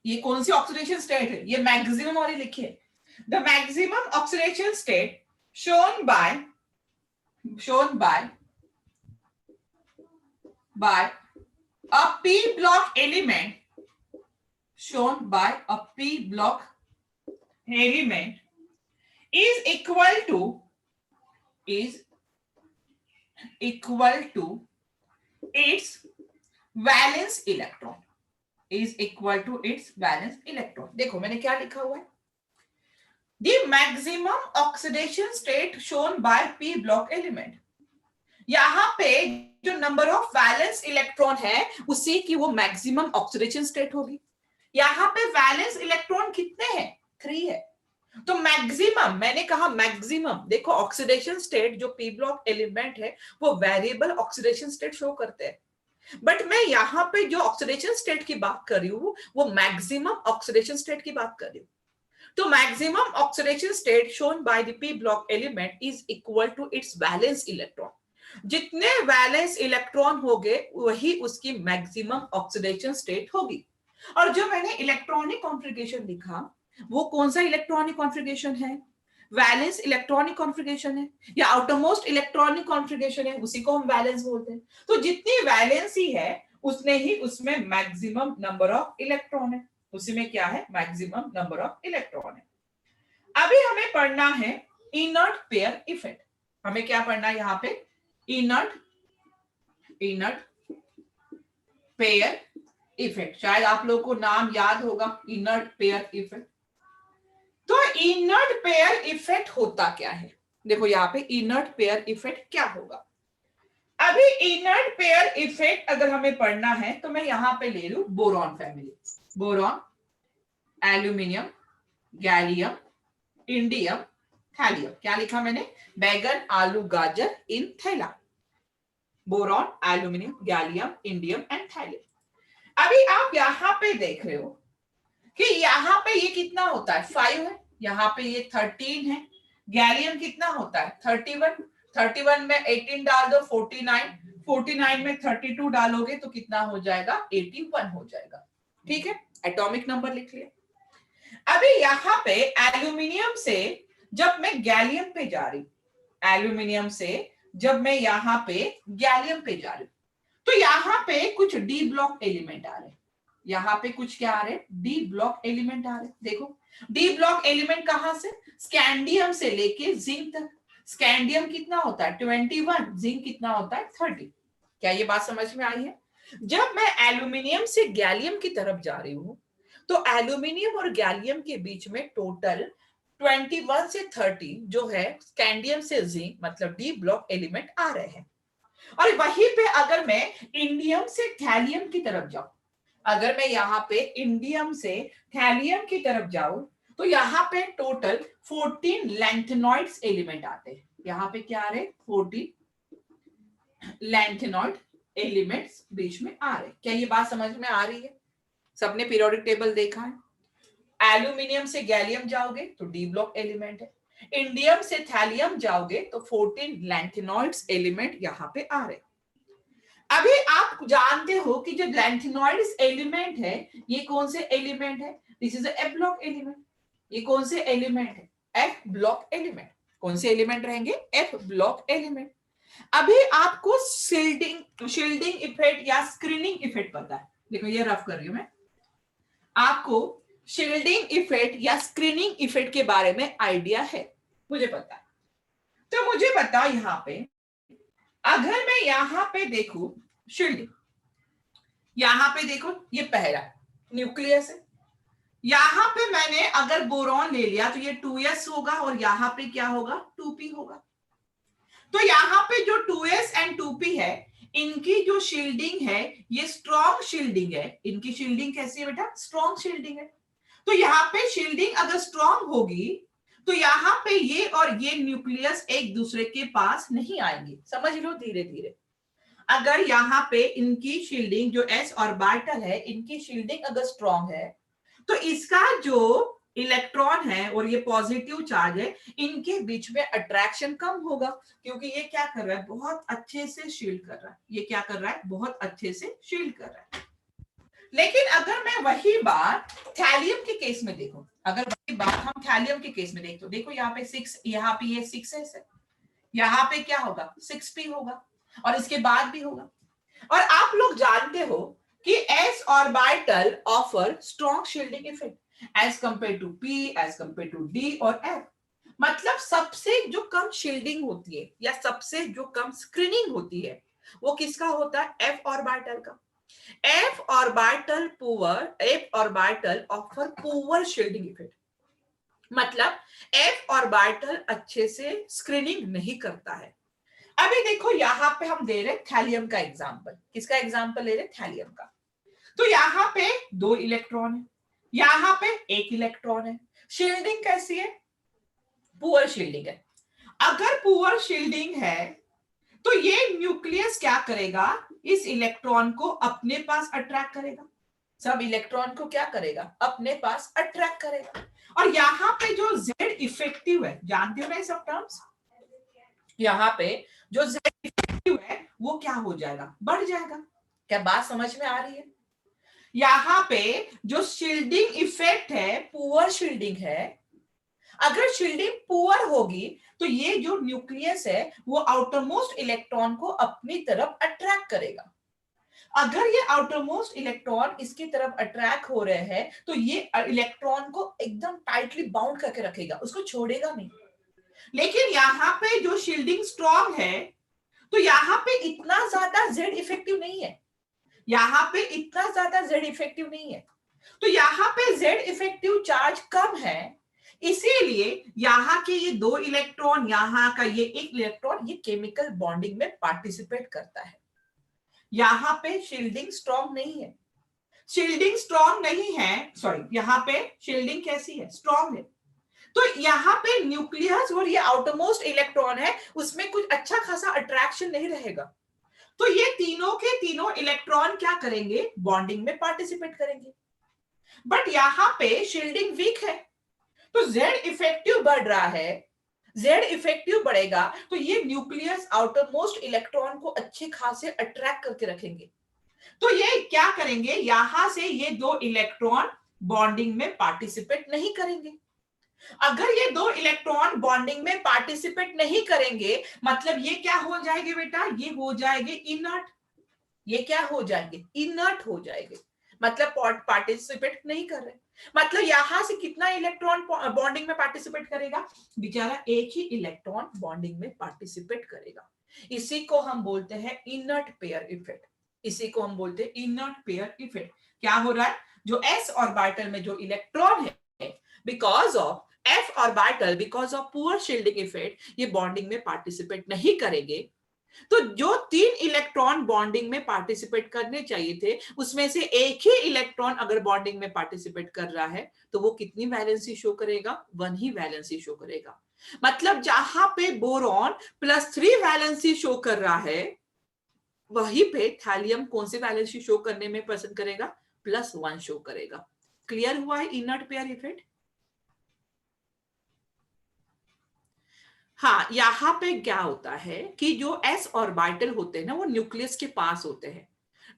ये कौन सी ऑक्सीडेशन स्टेट है, ये मैक्सिमम वाली लिखिए, the maximum oxidation state shown by a p block element, shown by a p block element is equal to its valence electron, is equal to its valence electron। देखो मैंने क्या लिखा हुआ है, the maximum oxidation state shown by p block element, यहाँ पे जो number of valence electron है उसी की वो मैक्सिमम ऑक्सीडेशन स्टेट होगी। यहाँ पे वैलेंस इलेक्ट्रॉन कितने हैं, 3 है, तो मैक्सिमम, मैंने कहा मैक्सिमम, देखो ऑक्सीडेशन स्टेट जो पी ब्लॉक एलिमेंट है वो वेरिएबल ऑक्सीडेशन स्टेट शो करते हैं, बट मैं यहाँ पे जो ऑक्सीडेशन स्टेट की बात कर रही हूँ वो मैक्सिमम ऑक्सीडेशन स्टेट की बात कर रही हूँ। तो maximum oxidation state shown by the P block element is equal to its valence electron, जितने वैलेंस इलेक्ट्रॉन होंगे वही उसकी मैक्सिमम ऑक्सीडेशन स्टेट होगी। और जो मैंने इलेक्ट्रॉनिक कॉन्फ़िगरेशन लिखा वो कौन सा इलेक्ट्रॉनिक कॉन्फ़िगरेशन है, वैलेंस इलेक्ट्रॉनिक कॉन्फ़िगरेशन है या आउटरमोस्ट इलेक्ट्रॉनिक कॉन्फ़िगरेशन है, उसी को हम वैलेंस बोलते हैं। तो जितनी वैलेंसी है उसने ही उसमें मैक्सिमम नंबर ऑफ इलेक्ट्रॉन है, उसी में क्या है, मैक्सिमम नंबर ऑफ इलेक्ट्रॉन है। अभी हमें पढ़ना है इनर्ट पेयर इफेक्ट। हमें क्या पढ़ना है यहाँ पे, इनर्ट पेयर इफेक्ट। शायद आप लोगों को नाम याद होगा, इनर्ट पेयर इफेक्ट। तो इनर्ट पेयर इफेक्ट होता क्या है, देखो यहाँ पे इनर्ट पेयर इफेक्ट क्या होगा। अभी इनर्ट पेयर इफेक्ट अगर हमें पढ़ना है तो मैं यहाँ पे ले लूं boron family, boron, aluminium, gallium, indium, thallium. क्या लिखा मैंने, बैगन, आलू, गाजर इन थैला, boron, aluminium, gallium, indium and thallium. अभी आप यहाँ पे देख रहे हो कि यहाँ पे ये कितना होता है, 5 है, यहाँ पे ये 13 है, गैलियम कितना होता है 31, 31 में 18 डाल दो 49, 49 में 32 डालोगे तो कितना हो जाएगा 81 हो जाएगा। ठीक है, एटॉमिक नंबर लिख लिया। अभी यहां पे एल्यूमिनियम से जब मैं गैलियम पे जा रही, एल्यूमिनियम से जब मैं यहां पे गैलियम पे जा रही हूं, तो यहां पे कुछ डी ब्लॉक एलिमेंट आ रहे, यहां पे कुछ क्या आ रहे, डी ब्लॉक एलिमेंट आ रहे। देखो डी ब्लॉक एलिमेंट कहां से, स्कैंडियम से लेके जिंक तक। स्कैंडियम कितना होता है 21, जिंक कितना होता है 30। क्या ये बात समझ में आई है? जब मैं एल्यूमिनियम से गैलियम की तरफ जा रही हूं तो एल्यूमिनियम और गैलियम के बीच में टोटल 21 से 30 जो है स्कैंडियम से जिंक मतलब डी ब्लॉक एलिमेंट आ रहे हैं। और वहीं पे अगर मैं इंडियम से थैलियम की तरफ जाऊं, अगर मैं यहाँ पे इंडियम से थैलियम की तरफ जाऊं तो यहाँ पे टोटल 14 लैंथेनॉइड्स एलिमेंट आते हैं। यहाँ पे क्या आ रहे 14 लैंथेनॉइड एलिमेंट्स बीच में आ रहे। क्या ये बात समझ में आ रही है? सबने पीरियोडिक टेबल देखा है? एल्यूमिनियम से गैलियम जाओगे तो डी ब्लॉक एलिमेंट है, इंडियम से थैलियम जाओगे तो 14 लैंथेनॉइड्स एलिमेंट यहाँ पे आ रहे। अभी आप जानते हो कि जो लैंथेनॉइड्स एलिमेंट है ये कौन से एलिमेंट है, this is F block element. ये कौन से एलिमेंट है, एफ ब्लॉक एलिमेंट। कौन से एलिमेंट रहेंगे, एफ ब्लॉक एलिमेंट। अभी आपको शील्डिंग इफेक्ट या स्क्रीनिंग इफेक्ट पता है, देखो ये रफ कर रही हूं मैं, आपको शील्डिंग इफेक्ट या स्क्रीनिंग इफेक्ट के बारे में आइडिया है, मुझे पता है। तो मुझे बता यहां पे अगर मैं यहां पे देखूं शील्डिंग, यहां पे देखो ये पहला न्यूक्लियस है, यहां पे मैंने अगर बोरॉन ले लिया तो ये 2s होगा और यहां पे क्या होगा 2p होगा। तो यहां पे जो 2s एंड 2p है इनकी जो शील्डिंग है ये स्ट्रॉन्ग शील्डिंग है। इनकी शील्डिंग कैसी है बेटा, स्ट्रॉन्ग शील्डिंग है। तो यहाँ पे शील्डिंग अगर स्ट्रॉन्ग होगी तो यहाँ पे ये और ये न्यूक्लियस एक दूसरे के पास नहीं आएंगे। समझ लो धीरे धीरे, अगर यहाँ पे इनकी शील्डिंग जो s ऑर्बिटल है इनकी शील्डिंग अगर स्ट्रॉन्ग है तो इसका जो इलेक्ट्रॉन है और ये पॉजिटिव चार्ज है इनके बीच में अट्रैक्शन कम होगा, क्योंकि ये क्या कर रहा है बहुत अच्छे से शील्ड कर रहा है। ये क्या कर रहा है बहुत अच्छे से शील्ड कर रहा है। लेकिन अगर मैं वही बात थैलियम के केस में देखूं, अगर वही बात हम थैलियम के केस में देखो, देखो यहाँ पे 6, यहाँ पे ये 6s है, यहाँ पे क्या होगा 6p होगा और इसके बाद भी होगा। और आप लोग जानते हो कि s orbital offer strong shielding effect as compare to p, as compare to d और f। मतलब सबसे जो कम शील्डिंग होती है या सबसे जो कम स्क्रीनिंग होती है वो किसका होता है, f ऑर्बिटल का। f orbital offer poor shielding effect, मतलब f ऑर्बिटल अच्छे से स्क्रीनिंग नहीं करता है। अभी देखो यहाँ पे हम दे रहे थैलियम का एग्जांपल, किसका एग्जांपल ले रहे थैलियम का। तो यहाँ पे 2 इलेक्ट्रॉन है, यहाँ पे 1 इलेक्ट्रॉन है। शील्डिंग कैसी है, पुअर शील्डिंग है। अगर पुअर शील्डिंग है तो ये न्यूक्लियस क्या करेगा, इस इलेक्ट्रॉन को अपने पास अट्रैक्ट करेगा, सब इलेक्ट्रॉन को क्या करेगा अपने पास अट्रैक्ट करेगा। और यहाँ पे जो Z इफेक्टिव है, जानते हो ना सब टर्म्स, यहाँ पे जो Z इफेक्टिव है वो क्या हो जाएगा बढ़ जाएगा। क्या बात समझ में आ रही है? यहाँ पे जो शील्डिंग इफेक्ट है पुअर शील्डिंग है, अगर शील्डिंग पुअर होगी तो ये जो न्यूक्लियस है वो आउटरमोस्ट इलेक्ट्रॉन को अपनी तरफ अट्रैक्ट करेगा। अगर ये आउटरमोस्ट इलेक्ट्रॉन इसकी तरफ अट्रैक्ट हो रहे हैं तो ये इलेक्ट्रॉन को एकदम टाइटली बाउंड करके रखेगा, उसको छोड़ेगा नहीं। लेकिन यहाँ पे जो शील्डिंग स्ट्रॉन्ग है तो यहाँ पे इतना ज्यादा Z इफेक्टिव नहीं है, यहाँ पे इतना ज्यादा Z इफेक्टिव नहीं है, तो यहाँ पे Z इफेक्टिव चार्ज कम है, इसीलिए यहाँ के ये 2 इलेक्ट्रॉन, यहाँ का ये 1 इलेक्ट्रॉन ये केमिकल बॉन्डिंग में पार्टिसिपेट करता है। यहाँ पे शील्डिंग स्ट्रॉन्ग नहीं है, शील्डिंग स्ट्रॉन्ग नहीं है, सॉरी यहाँ पे शील्डिंग कैसी है स्ट्रॉन्ग है। तो यहाँ पे न्यूक्लियस और ये आउटरमोस्ट इलेक्ट्रॉन है उसमें कुछ अच्छा खासा अट्रैक्शन नहीं रहेगा, तो ये तीनों के तीनों इलेक्ट्रॉन क्या करेंगे बॉन्डिंग में पार्टिसिपेट करेंगे। बट यहाँ पे शील्डिंग वीक है तो Z इफेक्टिव बढ़ रहा है, जेड इफेक्टिव बढ़ेगा तो ये न्यूक्लियस आउटर मोस्ट इलेक्ट्रॉन को अच्छे खासे अट्रैक्ट करके रखेंगे। तो ये क्या करेंगे, यहां से ये दो इलेक्ट्रॉन बॉन्डिंग में पार्टिसिपेट नहीं करेंगे। अगर ये दो इलेक्ट्रॉन बॉन्डिंग में पार्टिसिपेट नहीं करेंगे मतलब ये क्या हो जाएंगे बेटा, ये हो जाएंगे इनर्ट। ये क्या हो जाएंगे, इनर्ट हो जाएंगे, मतलब पार्टिसिपेट नहीं कर रहे। मतलब यहां से कितना इलेक्ट्रॉन बॉन्डिंग में पार्टिसिपेट करेगा, बेचारा एक ही इलेक्ट्रॉन बॉन्डिंग में पार्टिसिपेट करेगा। इसी को हम बोलते हैं इनर्ट पेयर इफेक्ट। इसी को हम बोलते हैं इनर्ट पेयर इफेक्ट। क्या हो रहा है, जो एस ऑर्बिटल में जो इलेक्ट्रॉन है, because of F orbital, because of poor shielding effect, ये बॉन्डिंग में पार्टिसिपेट नहीं करेंगे। तो जो 3 इलेक्ट्रॉन बॉन्डिंग में पार्टिसिपेट करने चाहिए थे, उसमें से एक ही इलेक्ट्रॉन अगर बॉन्डिंग में पार्टिसिपेट कर रहा है तो वो कितनी वैलेंसी शो करेगा, 1 ही वैलेंसी शो करेगा। मतलब जहां पे बोरॉन +3 वैलेंसी शो कर रहा है, वहीं पे थैलियम कौन सी वैलेंसी शो करने में पसंद करेगा, +1 शो करेगा। क्लियर हुआ है इनर्ट पेयर इफेक्ट। हाँ, यहाँ पे क्या होता है कि जो एस ऑर्बिटल होते हैं ना, वो न्यूक्लियस के पास होते हैं।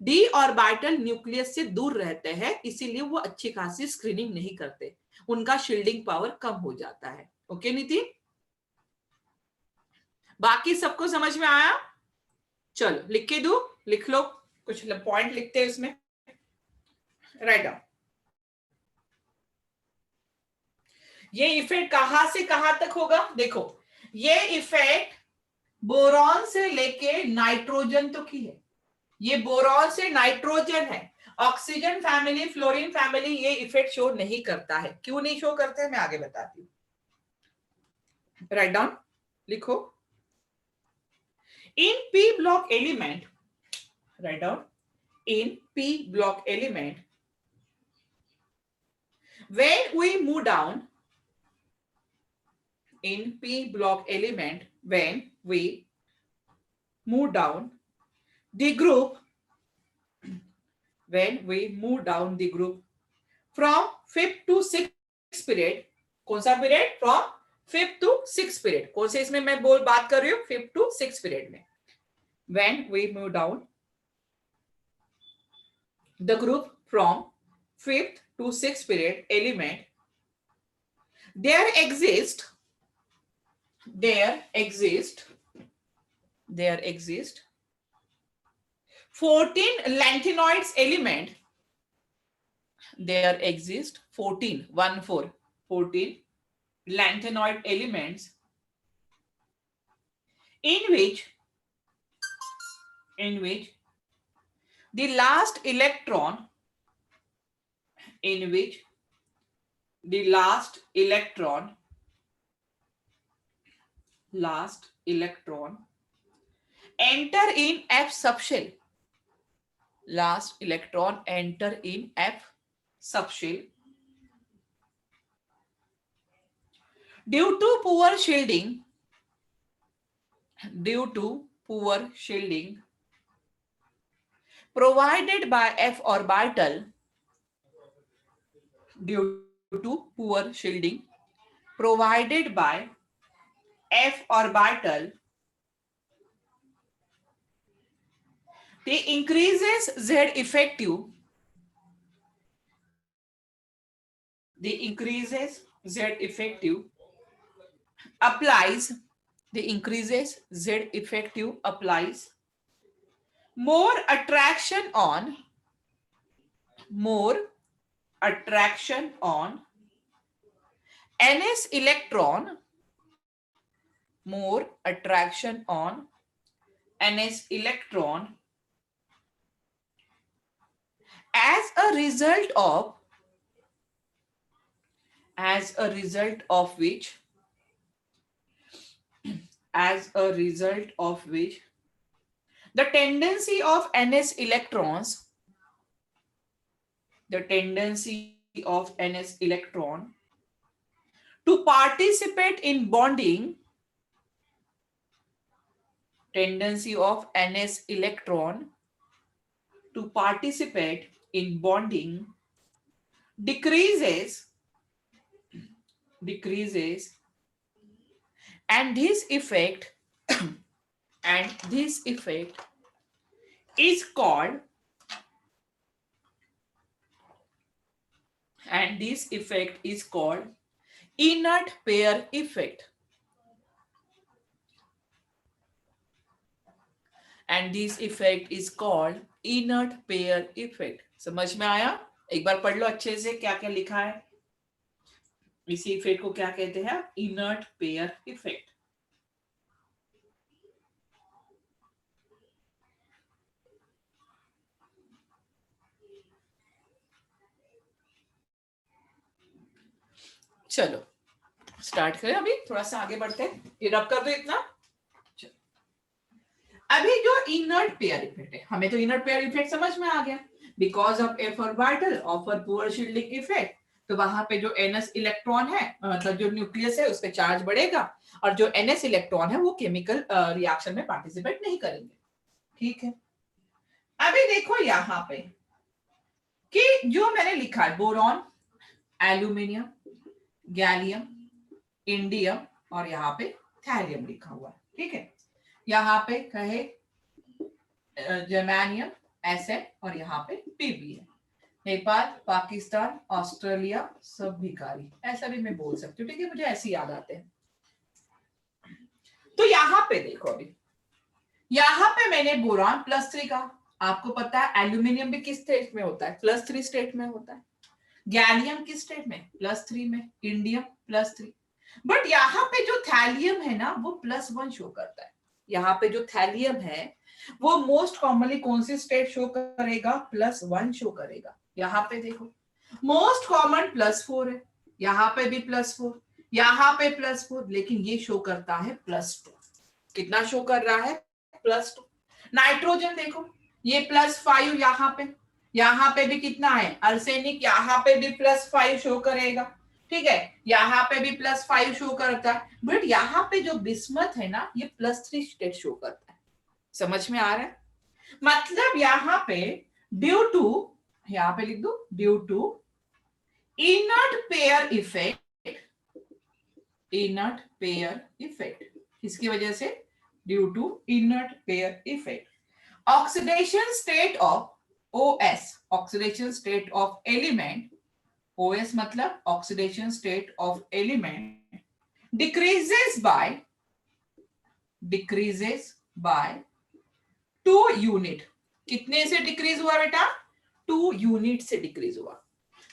डी ऑर्बिटल न्यूक्लियस से दूर रहते हैं, इसीलिए वो अच्छी खासी स्क्रीनिंग नहीं करते, उनका शील्डिंग पावर कम हो जाता है। ओके नितिन, बाकी सबको समझ में आया? चलो लिख के दो, लिख लो, कुछ पॉइंट लिखते हैं इसमें, राइट डाउन। ये इफेक्ट कहां से कहां तक होगा, देखो ये इफेक्ट बोरॉन से लेके नाइट्रोजन तक की है। ये बोरॉन से नाइट्रोजन है, ऑक्सीजन फैमिली, फ्लोरीन फैमिली ये इफेक्ट शो नहीं करता है। क्यों नहीं शो करते हैं मैं आगे बताती हूं। राइट डाउन, लिखो। In P block element, write down, in P block element when we move down, in p block element when we move down the group, when we move down the group from 5th to 6th period, कौन सा period, from 5th to 6th period, कौन से इसमें मैं बात कर रही हूँ 5th to 6th पीरियड में, when we move down the group from 5th to 6th period element, there exist 14 lanthanoids element. There exist 14 lanthanoid elements in which the last electron enter in F subshell. Last electron enter in F subshell. Due to poor shielding, provided by F orbital, due to poor shielding provided by F orbital, the increases Z effective, applies more attraction on NS electron, as a result of which the tendency of NS electrons to participate in bonding, decreases and this effect is called inert pair effect. And this effect is called inert pair effect. समझ में आया? एक बार पढ़ लो अच्छे से क्या क्या लिखा है. इसी इफेक्ट को क्या कहते हैं? Inert pair effect. चलो स्टार्ट करें. अभी थोड़ा सा आगे बढ़ते हैं. ये रब कर दो इतना. अभी जो इनर्ट पेयर इफेक्ट है, हमें तो इनर्ट पेयर इफेक्ट समझ में आ गया. Because of F orbital offer poor shielding effect, तो वहां पे जो एनएस इलेक्ट्रॉन है, मतलब जो न्यूक्लियस है उस पे चार्ज बढ़ेगा, और जो एनएस इलेक्ट्रॉन है वो केमिकल रिएक्शन में पार्टिसिपेट नहीं करेंगे. ठीक है. अभी देखो यहाँ पे कि जो मैंने लिखा है बोरॉन, एल्यूमिनियम, गैलियम, इंडियम और यहाँ पे थैलियम लिखा हुआ है. ठीक है. यहाँ पे कहे जर्मेनियम, एसएन और यहाँ पे पीबी है. नेपाल, पाकिस्तान, ऑस्ट्रेलिया सब भिखारी, ऐसा भी मैं बोल सकती हूँ. ठीक है. मुझे ऐसे याद आते हैं. तो यहाँ पे देखो, अभी यहाँ पे मैंने बोरॉन +3 कहा. आपको पता है एल्यूमिनियम भी किस स्टेट में होता है? +3 स्टेट में होता है. गैलियम किस स्टेट में? +3 में. इंडियम +3. बट यहाँ पे जो थैलियम है ना वो +1 शो करता है. यहाँ पे जो थैलियम है वो मोस्ट कॉमनली कौन सी स्टेट शो करेगा? +1 शो करेगा. यहाँ पे देखो मोस्ट कॉमन +4 है. यहाँ पे भी +4, यहाँ पे +4, लेकिन ये शो करता है +2. कितना शो कर रहा है? +2. नाइट्रोजन देखो ये +5 यहाँ पे भी कितना है? आर्सेनिक यहाँ पे भी +5 शो करेगा. ठीक है. यहाँ पे भी +5 शो करता है. बट यहाँ पे जो बिस्मथ है ना ये +3 स्टेट शो करता है. समझ में आ रहा है? मतलब यहाँ पे ड्यू टू, यहाँ पे लिख दो due to inert pair effect. किसकी वजह से? Due to inert pair effect. Oxidation state of OS, oxidation state of element, OS मतलब oxidation state of element decreases by 2 unit. कितने से डिक्रीज हुआ बेटा? 2 यूनिट से डिक्रीज हुआ.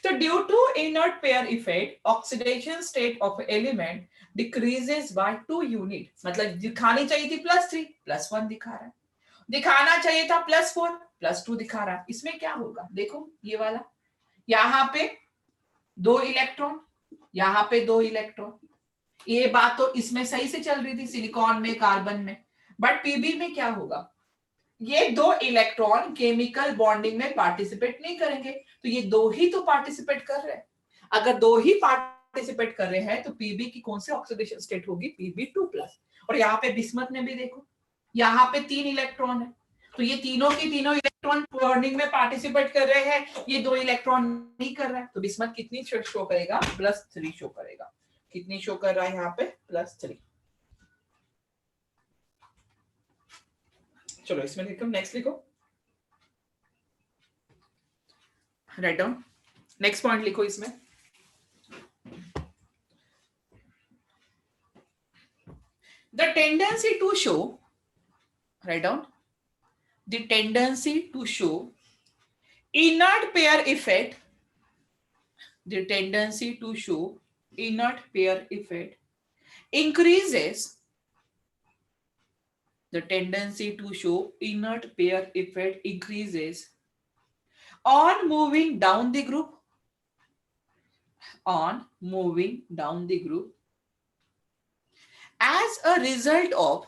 तो due to inert pair effect oxidation state of element decreases by 2 unit. मतलब दिखानी चाहिए थी +3, +1 दिखा रहा है. दिखाना चाहिए था +4, +2 दिखा रहा है. इसमें क्या होगा? देखो ये वाला, यहाँ पे 2 इलेक्ट्रॉन, यहाँ पे 2 इलेक्ट्रॉन. ये बात तो इसमें सही से चल रही थी, सिलिकॉन में, कार्बन में. बट पीबी में क्या होगा? ये 2 इलेक्ट्रॉन केमिकल बॉन्डिंग में पार्टिसिपेट नहीं करेंगे. तो ये 2 ही तो पार्टिसिपेट कर रहे हैं. अगर 2 ही पार्टिसिपेट कर रहे हैं तो पीबी की कौन सी ऑक्सीडेशन स्टेट होगी? Pb2+. और यहाँ पे बिस्मथ में भी देखो, यहाँ पे 3 इलेक्ट्रॉन है. तो ये तीनों की तीनों इलेक्ट्रॉन बॉन्डिंग में पार्टिसिपेट कर रहे हैं. ये 2 इलेक्ट्रॉन नहीं कर रहा है. तो बिस्मथ कितनी शो करेगा? +3 शो करेगा. कितनी शो कर रहा है यहाँ पे? +3. चलो इसमें लिखो, नेक्स्ट लिखो, राइट डाउन. नेक्स्ट पॉइंट लिखो इसमें. The tendency to show, write down, the tendency to show inert pair effect, the tendency to show inert pair effect increases, the tendency to show inert pair effect increases on moving down the group, on moving down the group, as a result of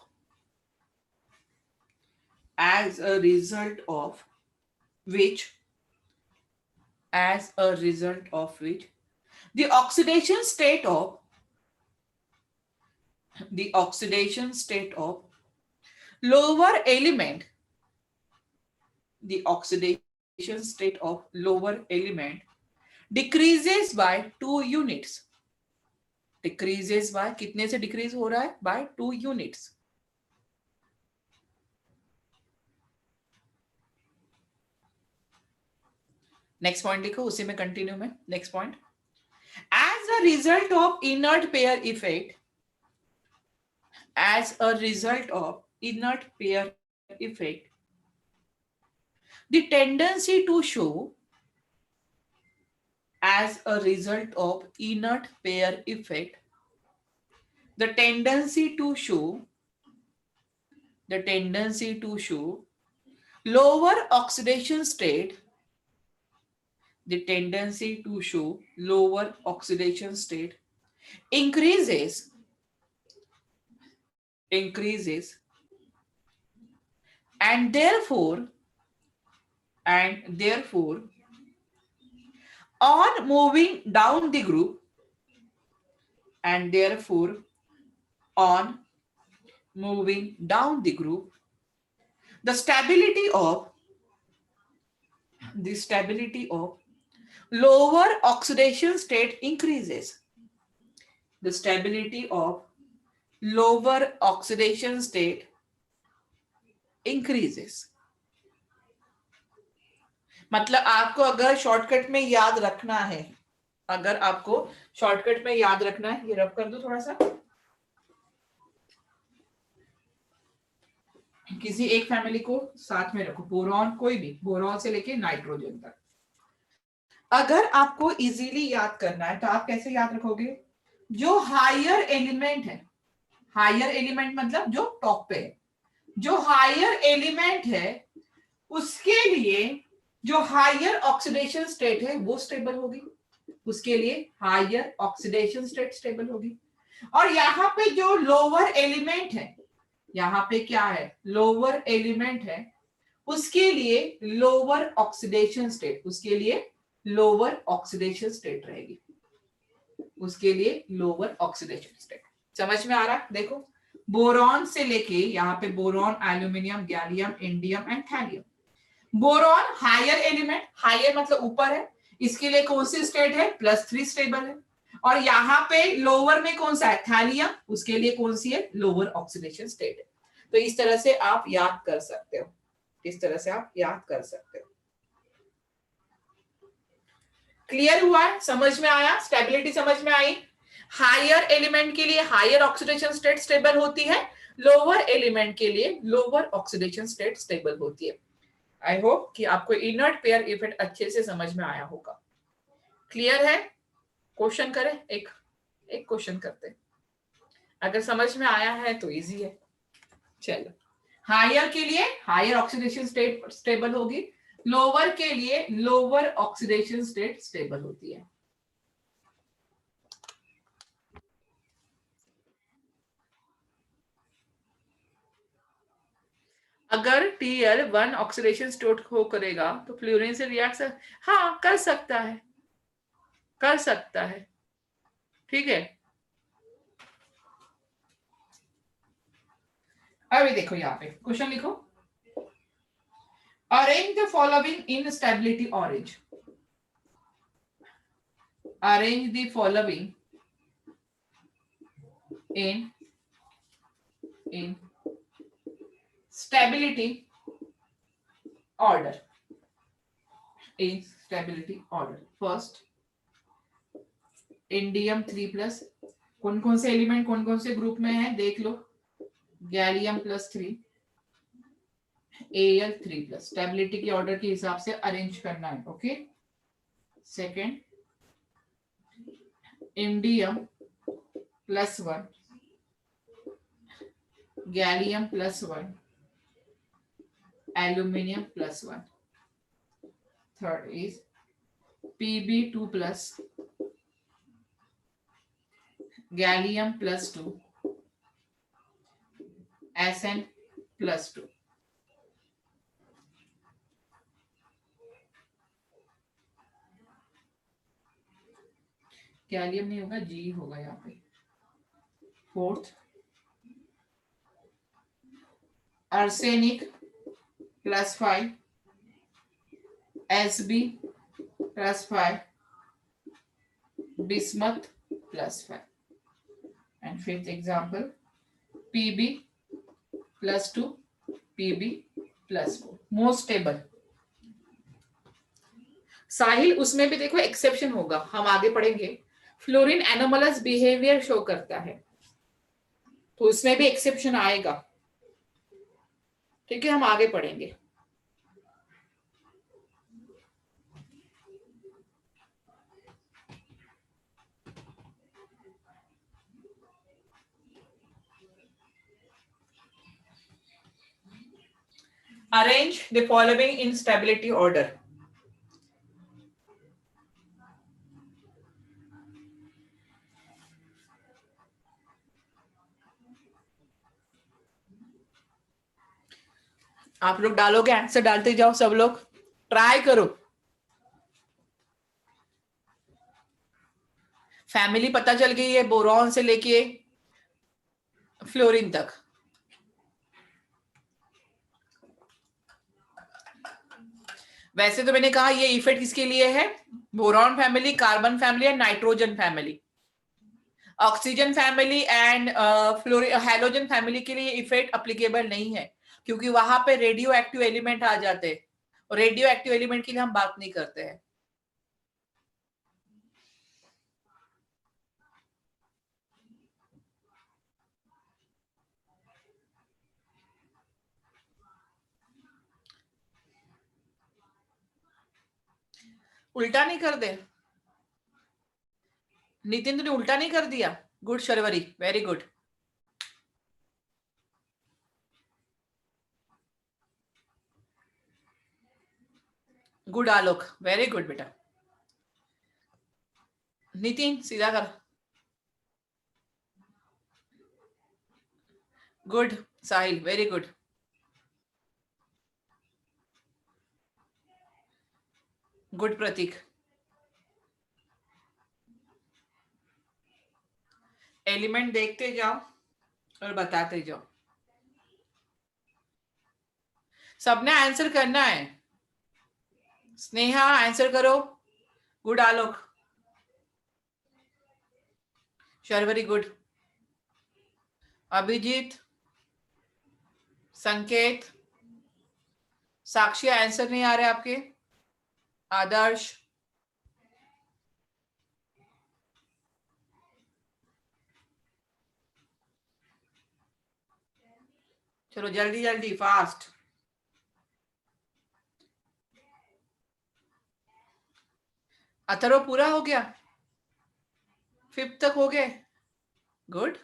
which the oxidation state of lower element, the oxidation state of lower element decreases by 2 units. Decreases by, कितने से decrease हो रहा है? Bye 2 units. Next point लिखो, उसी में continue में next point. As a result of inert pair effect, as a result of inert pair effect, the tendency to show, as a result of inert pair effect, the tendency to show, the tendency to show lower oxidation state, the tendency to show lower oxidation state increases and therefore on moving down the group, and therefore on moving down the group, the stability of lower oxidation state increases. The stability of lower oxidation state increases. मतलब आपको अगर shortcut में याद रखना है, अगर आपको shortcut में याद रखना है, ये रब कर दो थोड़ा सा, किसी एक फैमिली को साथ में रखो, बोरॉन, कोई भी बोरॉन से लेके नाइट्रोजन तक। अगर आपको इजीली याद करना है तो आप कैसे याद रखोगे? जो हायर एलिमेंट है, हायर एलिमेंट मतलब जो टॉप पे है, जो हायर एलिमेंट है उसके लिए जो हायर ऑक्सीडेशन स्टेट है वो स्टेबल होगी, उसके लिए हायर ऑक्सीडेशन स्टेट स्टेबल होगी। और यहाँ पे जो लोअर एलिमेंट है, यहाँ पे क्या है? लोअर एलिमेंट है, उसके लिए लोअर ऑक्सीडेशन स्टेट, उसके लिए लोअर ऑक्सीडेशन स्टेट रहेगी, उसके लिए लोअर ऑक्सीडेशन स्टेट। समझ में आ रहा है? देखो बोरॉन से लेके यहाँ पे boron, aluminium, gallium, indium and thallium. Boron higher element, higher मतलब ऊपर है, इसके लिए कौन सी स्टेट है? +3 स्टेबल है। और यहाँ पे लोअर में कौन सा है? थैलियम, उसके लिए कौन सी है? लोअर ऑक्सीडेशन स्टेट है। तो इस तरह से आप याद कर सकते हो, इस तरह से आप याद कर सकते हो। क्लियर हुआ है? समझ में आया? स्टेबिलिटी समझ में आई? हायर एलिमेंट के लिए हायर ऑक्सीडेशन स्टेट स्टेबल होती है, लोअर एलिमेंट के लिए लोअर ऑक्सीडेशन स्टेट स्टेबल होती है। आई होप कि आपको इनर्ट पेयर इफेक्ट अच्छे से समझ में आया होगा। क्लियर है? क्वेश्चन करें, एक क्वेश्चन करते हैं, अगर समझ में आया है तो इजी है। चलो, हायर के लिए हायर ऑक्सीडेशन स्टेट स्टेबल होगी, लोअर के लिए लोअर ऑक्सीडेशन स्टेट स्टेबल होती है। अगर Tl1 ऑक्सीडेशन स्टेट हो करेगा तो फ्लोरीन से रिएक्ट, हाँ कर सकता है, कर सकता है, ठीक है। अभी देखो यहाँ पे क्वेश्चन लिखो, arrange the following in stability orange, arrange the following in stability order, in stability order। First indium 3+, कौन कौन से एलिमेंट कौन कौन से ग्रुप में है देख लो, गैलियम +3, Al3+, स्टेबिलिटी के ऑर्डर के हिसाब से अरेंज करना है, okay. Second indium +1, gallium +1, aluminium +1। Third is Pb2+, gallium +2, Sn+2। Gallium नहीं होगा, जी होगा यहाँ पे। Fourth arsenic +5, Sb +5, bismuth +5। And fifth example, PB plus 2, PB plus 4, most stable. साहिल, उसमें भी देखो एक्सेप्शन होगा, हम आगे पढ़ेंगे। फ्लोरीन एनोमलस बिहेवियर शो करता है, तो उसमें भी एक्सेप्शन आएगा। ठीक है, हम आगे पढ़ेंगे। Arrange the following in stability order. आप लोग डालोगे, आंसर डालते जाओ, सब लोग ट्राई करो। फैमिली पता चल गई है, बोरॉन से लेके फ्लोरीन तक। वैसे तो मैंने कहा ये इफेक्ट किसके लिए है, boron family, carbon family and nitrogen family. Oxygen family and halogen family के लिए इफेक्ट अप्लीकेबल नहीं है, क्योंकि वहां पे रेडियो एक्टिव एलिमेंट आ जाते हैं, और रेडियो एक्टिव एलिमेंट के लिए हम बात नहीं करते हैं। उल्टा नहीं कर दे नितिन, तूने उल्टा नहीं कर दिया। Good Sharvari, very good. Good Alok, very good बेटा। नितिन सीधा कर। Good Sahil, very good. Good Pratik. Element देखते जाओ और बताते जाओ। सबने आंसर करना है। स्नेहा आंसर करो। Good Alok. Sharvari good. Abhijit, Sanket, Sakshi answer नहीं आ रहे आपके। आदर्श, चलो जल्दी जल्दी फास्ट। अथर्व पूरा हो गया, फिफ्थ तक हो गए। गुड,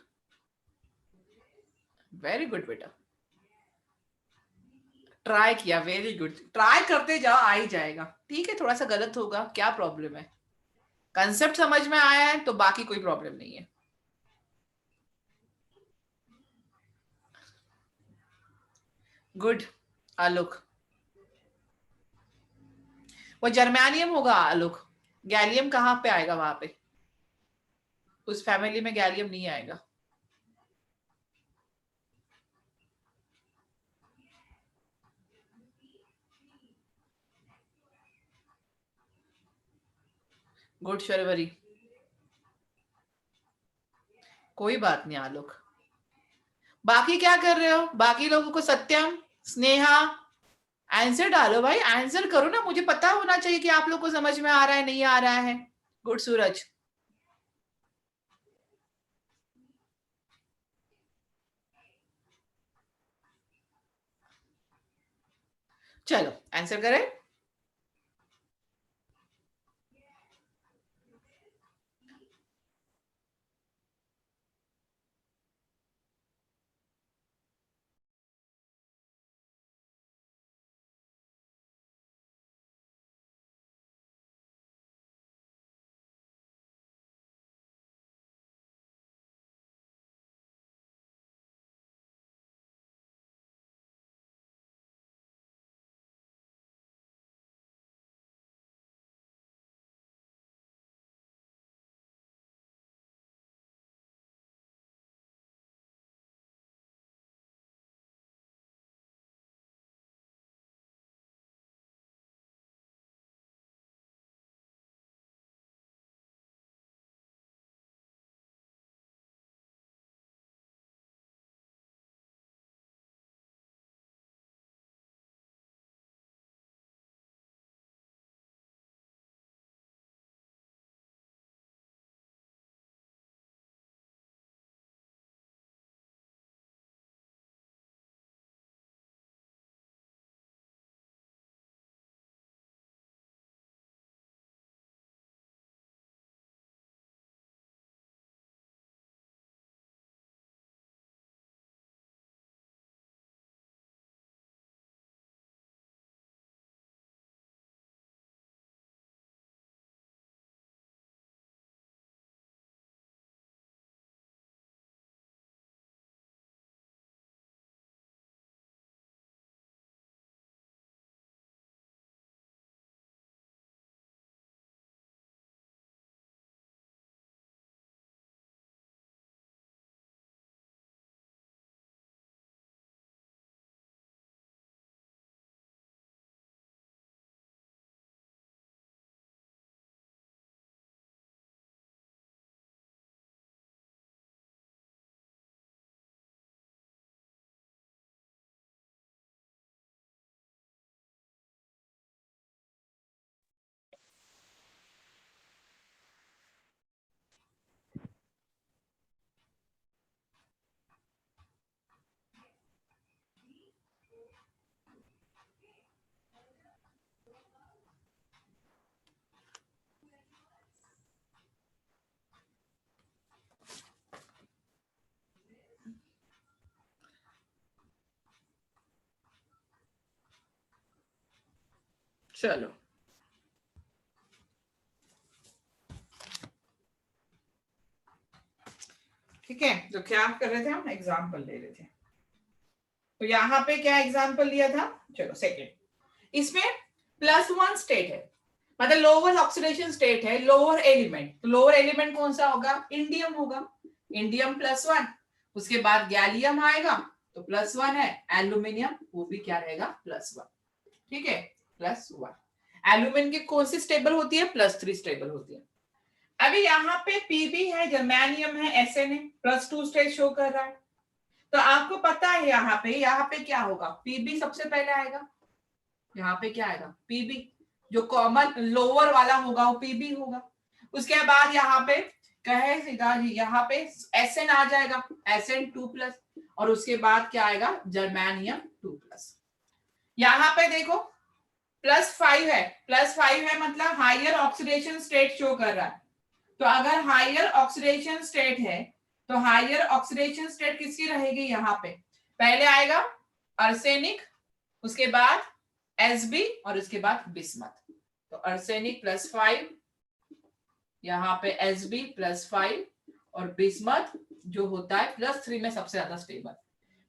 वेरी गुड बेटा, ट्राई किया, वेरी गुड। ट्राई करते जाओ, आ ही जाएगा। ठीक है, थोड़ा सा गलत होगा, क्या प्रॉब्लम है, कंसेप्ट समझ में आया है तो बाकी कोई प्रॉब्लम नहीं है। गुड आलोक। वो जर्मेनियम होगा आलोक, गैलियम कहाँ पे आएगा वहां पे, उस फैमिली में गैलियम नहीं आएगा। गुड शर्वरी, कोई बात नहीं आलोक। बाकी क्या कर रहे हो, बाकी लोगों को, सत्यम, स्नेहा, आंसर डालो भाई, आंसर करो ना, मुझे पता होना चाहिए कि आप लोग को समझ में आ रहा है नहीं आ रहा है। गुड सूरज। चलो आंसर करें। चलो ठीक है, तो क्या कर रहे थे हम, एग्जाम्पल ले रहे थे। तो यहाँ पे क्या एग्जाम्पल लिया था, चलो सेकेंड, इसमें +1 स्टेट है, मतलब लोअर ऑक्सीडेशन स्टेट है, लोअर एलिमेंट। तो लोअर एलिमेंट कौन सा होगा, इंडियम होगा, इंडियम +1। उसके बाद गैलियम आएगा तो +1 है, एल्यूमिनियम वो भी क्या रहेगा, +1। ठीक है, +1। एल्यूमिनियम की कौन सी स्टेबल होती है, +3 स्टेबल होती है। अभी यहाँ पे पीबी है, जर्मेनियम है, एसएन है, +2 स्टेट शो कर रहा है। तो आपको पता है यहाँ पे क्या होगा, पीबी सबसे पहले आएगा। यहाँ पे क्या आएगा, पीबी, जो कॉमन लोअर वाला होगा वो पीबी होगा। उसके बाद यहाँ पे कहेगा जी, यहाँ पे एसएन आ जाएगा, एसएन 2+, और उसके बाद क्या आएगा, जर्मेनियम 2+। यहाँ पे देखो +5 है, +5 है मतलब हायर ऑक्सीडेशन स्टेट शो कर रहा है। तो अगर हायर ऑक्सीडेशन स्टेट है तो हायर ऑक्सीडेशन स्टेट किसकी रहेगी, यहाँ पे पहले आएगा आर्सेनिक, उसके बाद एसबी, और उसके बाद बिस्मथ। तो आर्सेनिक +5, यहाँ पे एसबी +5, और बिस्मथ जो होता है +3 में सबसे ज्यादा स्टेबल।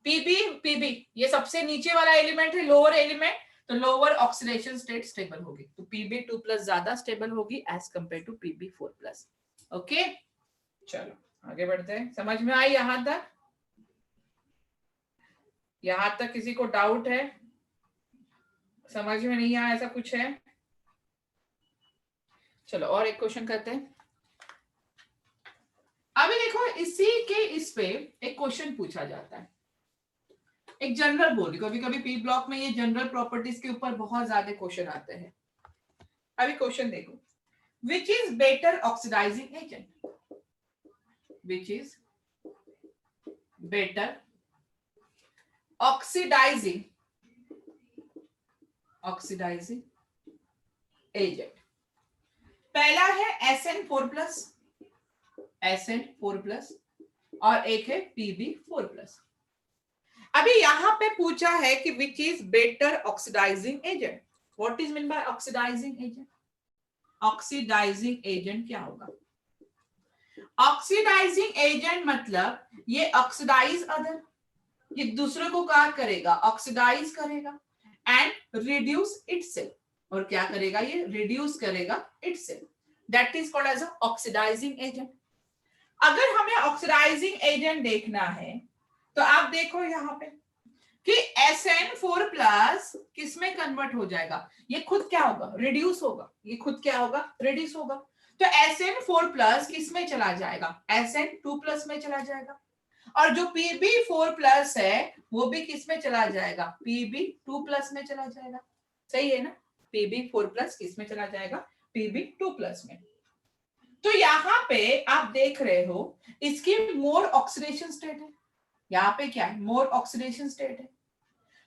पीबी ये सबसे नीचे वाला एलिमेंट है, लोअर एलिमेंट, तो लोअर ऑक्सीडेशन स्टेट स्टेबल होगी, तो Pb2+ ज्यादा स्टेबल होगी as compare to Pb4+। Okay, चलो आगे बढ़ते हैं। समझ में आई यहां तक? यहां तक किसी को डाउट है, समझ में नहीं आया, ऐसा कुछ है? चलो और एक क्वेश्चन करते हैं। अभी देखो इसी के इस पे एक क्वेश्चन पूछा जाता है, एक जनरल बोली, कभी कभी पी ब्लॉक में ये जनरल प्रॉपर्टीज के ऊपर बहुत ज्यादा क्वेश्चन आते हैं। अभी क्वेश्चन देखो, which is better oxidising agent, which is better oxidising agent. पहला है SN4+, SN4+, और एक है Pb4+। अभी यहां पे पूछा है कि which is better oxidising agent. What is mean by oxidising agent? Oxidising agent क्या होगा? ऑक्सीडाइजिंग एजेंट मतलब ये ऑक्सीडाइज अदर, ये दूसरे को क्या करेगा, ऑक्सीडाइज करेगा, एंड रिड्यूस इटसेल्फ, और क्या करेगा, ये रिड्यूस करेगा itself, that is called as oxidising agent. अगर हमें ऑक्सीडाइजिंग एजेंट देखना है तो आप देखो यहाँ पे कि SN4+ किस में कन्वर्ट हो जाएगा, ये खुद क्या होगा, रिड्यूस होगा, ये खुद क्या होगा, रिड्यूस होगा। तो SN4+ किस में चला जाएगा, SN2+ में चला जाएगा, और जो Pb4+ है वो भी किस में चला जाएगा, Pb2+ में चला जाएगा। सही है ना, Pb4+ किस में चला जाएगा, Pb2+ में। तो यहाँ पे आप देख रहे हो इसकी मोर ऑक्सीडेशन स्टेट है, यहाँ पे क्या है, मोर ऑक्सीडेशन स्टेट है।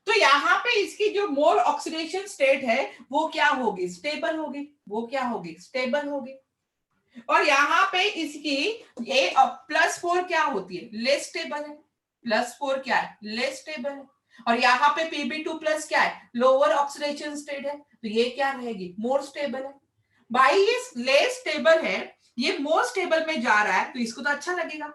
तो यहाँ पे इसकी जो मोर ऑक्सीडेशन स्टेट है वो क्या होगी, स्टेबल होगी, वो क्या होगी, स्टेबल होगी। और यहाँ पे इसकी ये +4 क्या होती है, लेस स्टेबल है, +4 क्या है, लेस स्टेबल है। और यहाँ पे Pb2+ क्या है, लोअर ऑक्सीडेशन स्टेट है, तो ये क्या रहेगी, मोर स्टेबल है। भाई ये लेस स्टेबल है, ये मोर स्टेबल में जा रहा है, तो इसको तो अच्छा लगेगा।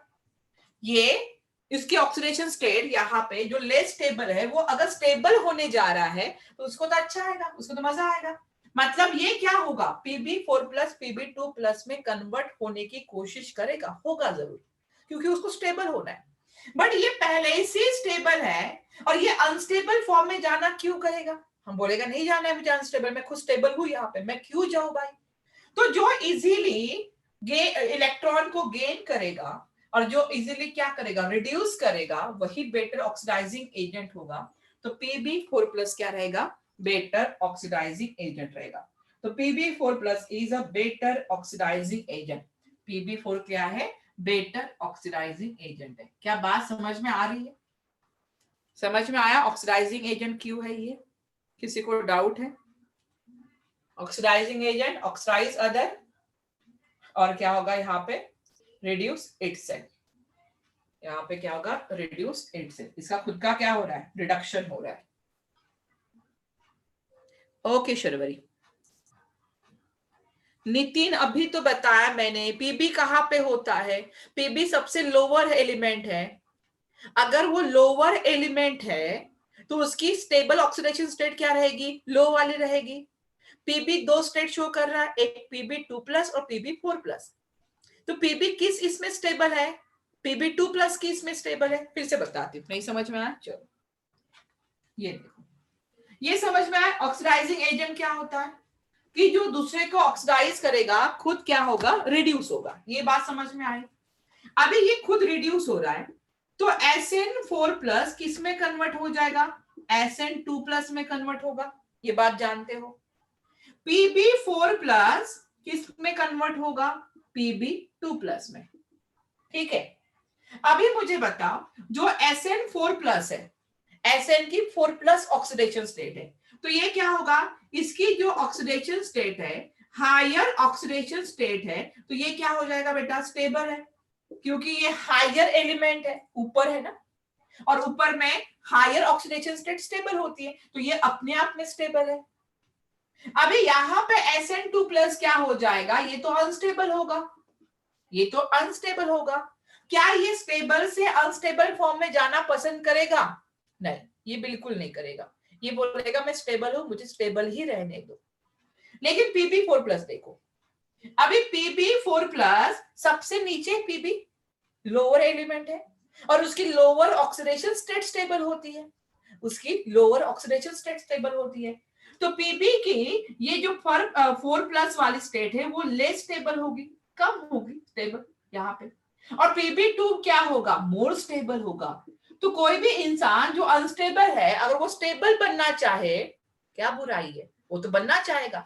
ये इसकी ऑक्सीडेशन स्टेट यहाँ पे जो लेस स्टेबल है वो अगर स्टेबल होने जा रहा है तो उसको तो अच्छा आएगा, उसको तो मजा आएगा। मतलब ये क्या होगा, Pb4+ Pb2+ में कन्वर्ट होने की कोशिश करेगा, होगा जरूर, क्योंकि उसको स्टेबल होना है। बट ये पहले से स्टेबल है और ये अनस्टेबल फॉर्म में जाना क्यों करेगा, हम बोलेगा नहीं जाना है मुझे अनस्टेबल, मैं खुद स्टेबल हूं यहाँ पे, मैं क्यों जाऊं भाई। तो जो इजीली इलेक्ट्रॉन को गेन करेगा और जो इजीली क्या करेगा, रिड्यूस करेगा, वही बेटर ऑक्सीडाइजिंग एजेंट होगा। तो Pb4+ क्या रहेगा, बेटर ऑक्सीडाइजिंग एजेंट रहेगा। तो Pb4+ is a better oxidising agent. Pb4 क्या है, बेटर ऑक्सीडाइजिंग एजेंट है। क्या बात समझ में आ रही है, समझ में आया ऑक्सीडाइजिंग एजेंट क्यों है ये, किसी को डाउट है? ऑक्सीडाइजिंग एजेंट ऑक्साइड अदर, और क्या होगा यहाँ पे, रिड्यूस इटसेल्फ, यहाँ पे क्या होगा, रिड्यूस इटसेल्फ, इसका खुद का क्या हो रहा है, रिडक्शन हो रहा है। ओके शर्वरी, नितिन अभी तो बताया मैंने, पीबी कहाँ पे होता है? पीबी सबसे लोअर एलिमेंट है। अगर वो लोअर एलिमेंट है तो उसकी स्टेबल ऑक्सीडेशन स्टेट क्या रहेगी? लो वाली रहेगी। पीबी दो स्टेट शो कर रहा है, एक Pb2+ और Pb4+। तो पीबी किस इसमें स्टेबल है? Pb2+ की इसमें स्टेबल है। फिर से बताती हूँ, नहीं समझ में आया? चलो ये देखो, ये समझ में आया ऑक्सीडाइजिंग एजेंट क्या होता है? कि जो दूसरे को ऑक्सीडाइज करेगा खुद क्या होगा? रिड्यूस होगा। ये बात समझ में आई? अभी ये खुद रिड्यूस हो रहा है तो SN4+ किस में कन्वर्ट हो जाएगा? SN2+ में कन्वर्ट होगा। ये बात जानते हो। Pb4+ किस में कन्वर्ट होगा? Pb2+ में। ठीक है, अभी मुझे बताओ, जो SN4+ है, SN की 4+ ऑक्सीडेशन स्टेट है, तो ये क्या होगा? इसकी जो ऑक्सीडेशन स्टेट है, हायर ऑक्सीडेशन स्टेट है, तो ये क्या हो जाएगा बेटा? स्टेबल है, क्योंकि ये हायर एलिमेंट है, ऊपर है ना, और ऊपर में हायर ऑक्सीडेशन स्टेट स्टेबल होती है, तो ये अपने आप में स्टेबल है। अभी यहां पे SN2+ क्या हो जाएगा? ये तो अनस्टेबल होगा, ये तो अनस्टेबल होगा। क्या ये स्टेबल से अनस्टेबल फॉर्म में जाना पसंद करेगा? नहीं, ये बिल्कुल नहीं करेगा। ये बोलेगा मैं स्टेबल हूं, मुझे स्टेबल ही रहने दो। लेकिन Pb4+ देखो, अभी Pb4+ सबसे नीचे Pb लोअर एलिमेंट है और उसकी लोअर ऑक्सीडेशन स्टेट स्टेबल होती है, उसकी लोअर ऑक्सीडेशन स्टेट स्टेबल होती है। तो Pb की ये जो 4+ वाली स्टेट है वो लेस स्टेबल होगी, कम होगी स्टेबल यहाँ पे। और Pb2 क्या होगा? मोर स्टेबल होगा। तो कोई भी इंसान जो अनस्टेबल है, अगर वो स्टेबल बनना चाहे, क्या बुराई है? वो तो बनना चाहेगा।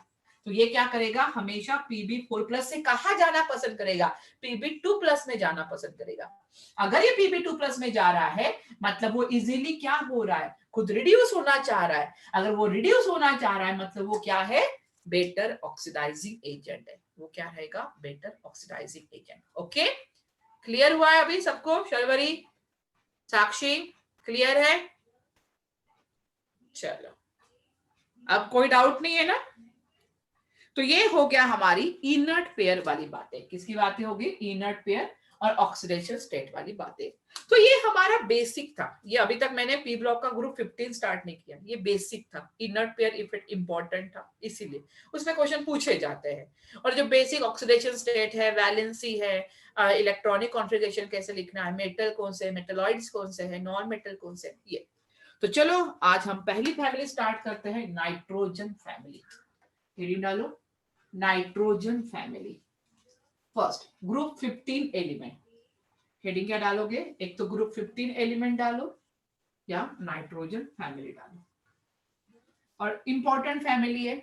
तो ये क्या करेगा? हमेशा Pb4+ से कहा जाना पसंद करेगा? Pb2+ में जाना पसंद करेगा। अगर ये Pb2+ में जा रहा है मतलब वो इजीली क्या हो रहा है? खुद रिड्यूस होना चाह रहा है। अगर वो रिड्यूस होना चाह रहा है मतलब वो क्या है? बेटर ऑक्सीडाइजिंग एजेंट है। वो क्या रहेगा? Better oxidising agent. Okay, clear हुआ है अभी सबको? शर्वरी, साक्षी, क्लियर है? चलो, अब कोई डाउट नहीं है ना? तो ये हो गया हमारी इनर्ट पेयर वाली बातें। किसकी बातें होगी? इनर्ट पेयर और ऑक्सीडेशन स्टेट वाली बातें। तो ये हमारा बेसिक था। ये अभी तक मैंने पी ब्लॉक का ग्रुप 15 स्टार्ट नहीं किया, ये बेसिक था। इनर्ट पेयर इफेक्ट इंपॉर्टेंट था, इसीलिए उसमें क्वेश्चन पूछे जाते हैं। और जो बेसिक ऑक्सीडेशन स्टेट है, वैलेंसी है, इलेक्ट्रॉनिक कॉन्फ़िगरेशन कैसे लिखना है, मेटल कौन से, मेटलॉइड्स कौन से है, नॉन मेटल कौन से, ये। तो चलो आज हम पहली फैमिली स्टार्ट करते हैं, नाइट्रोजन फैमिली। हेडिंग डालो, nitrogen family. First, group 15 element. Heading क्या डालोगे? एक तो ग्रुप 15 एलिमेंट डालो या नाइट्रोजन फैमिली डालो। और इंपॉर्टेंट फैमिली है।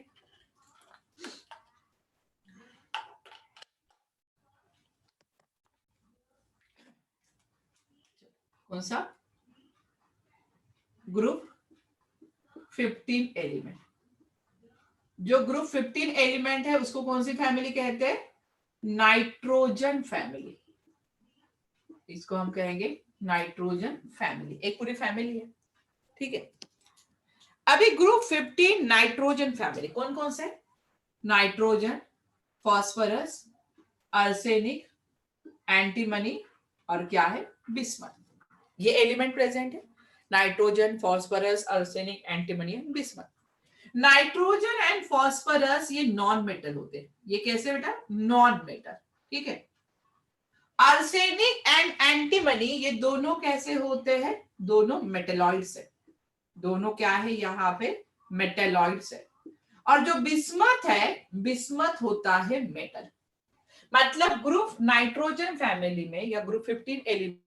कौन सा? Group 15 element. जो ग्रुप 15 एलिमेंट है उसको कौन सी फैमिली कहते हैं? Nitrogen family. इसको हम कहेंगे नाइट्रोजन फैमिली। एक पूरी फैमिली है, ठीक है। अभी ग्रुप 15 नाइट्रोजन फैमिली कौन कौन से? नाइट्रोजन, फॉस्फोरस, आर्सेनिक, एंटीमनी और क्या है? बिस्मथ। ये एलिमेंट प्रेजेंट है, nitrogen, phosphorus, arsenic, antimony and bismuth. Nitrogen and phosphorus ये नॉन मेटल होते हैं। ये कैसे बेटा? नॉन मेटल, ठीक है। आर्सेनिक एंड एंटीमनी ये दोनों कैसे होते हैं? दोनों मेटेलॉइड्स है। दोनों क्या है यहाँ पे? मेटेलॉइड्स है। और जो बिस्मथ है, बिस्मथ होता है मेटल। मतलब ग्रुप नाइट्रोजन फैमिली में या ग्रुप 15 एलिमेंट,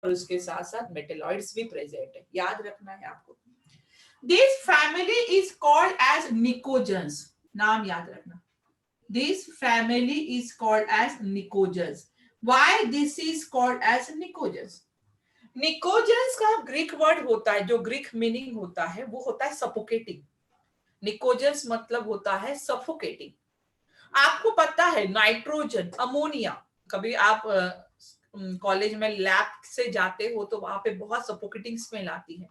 और उसके साथ साथ मेटेलॉइड्स भी प्रेजेंट है, याद रखना है आपको। This family is called as pnicogens. नाम याद रखना, this family is called as pnicogens. Why this is called as pnicogens? Pnicogens का ग्रीक वर्ड होता है, जो ग्रीक मीनिंग होता है वो होता है सफोकेटिंग। निकोजेंस मतलब होता है सफोकेटिंग। आपको पता है नाइट्रोजन, अमोनिया, कभी आप कॉलेज में लैब से जाते हो तो वहां पे बहुत सफोकेटिंग स्मेल आती है,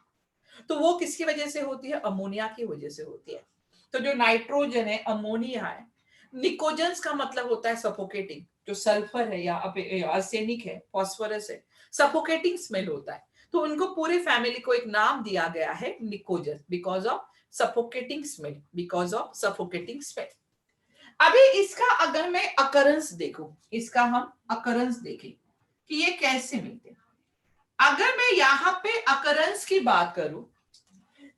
तो वो किसकी वजह से होती है? अमोनिया की वजह से होती है। तो जो नाइट्रोजन है, अमोनिया है, निकोजेंस का मतलब होता है सफोकेटिंग, जो सल्फर है या आर्सेनिक है, फास्फोरस है, सफोकेटिंग स्मेल होता है। तो उनको पूरे फैमिली को एक नाम दिया गया है pnicogens, because of suffocating smell, because of suffocating smell. अभी इसका अगर मैं अकरेंस देखूं, इसका हम अकरेंस देखें कि ये कैसे मिलते हैं। अगर मैं यहाँ पे अकरेंस की बात करूं,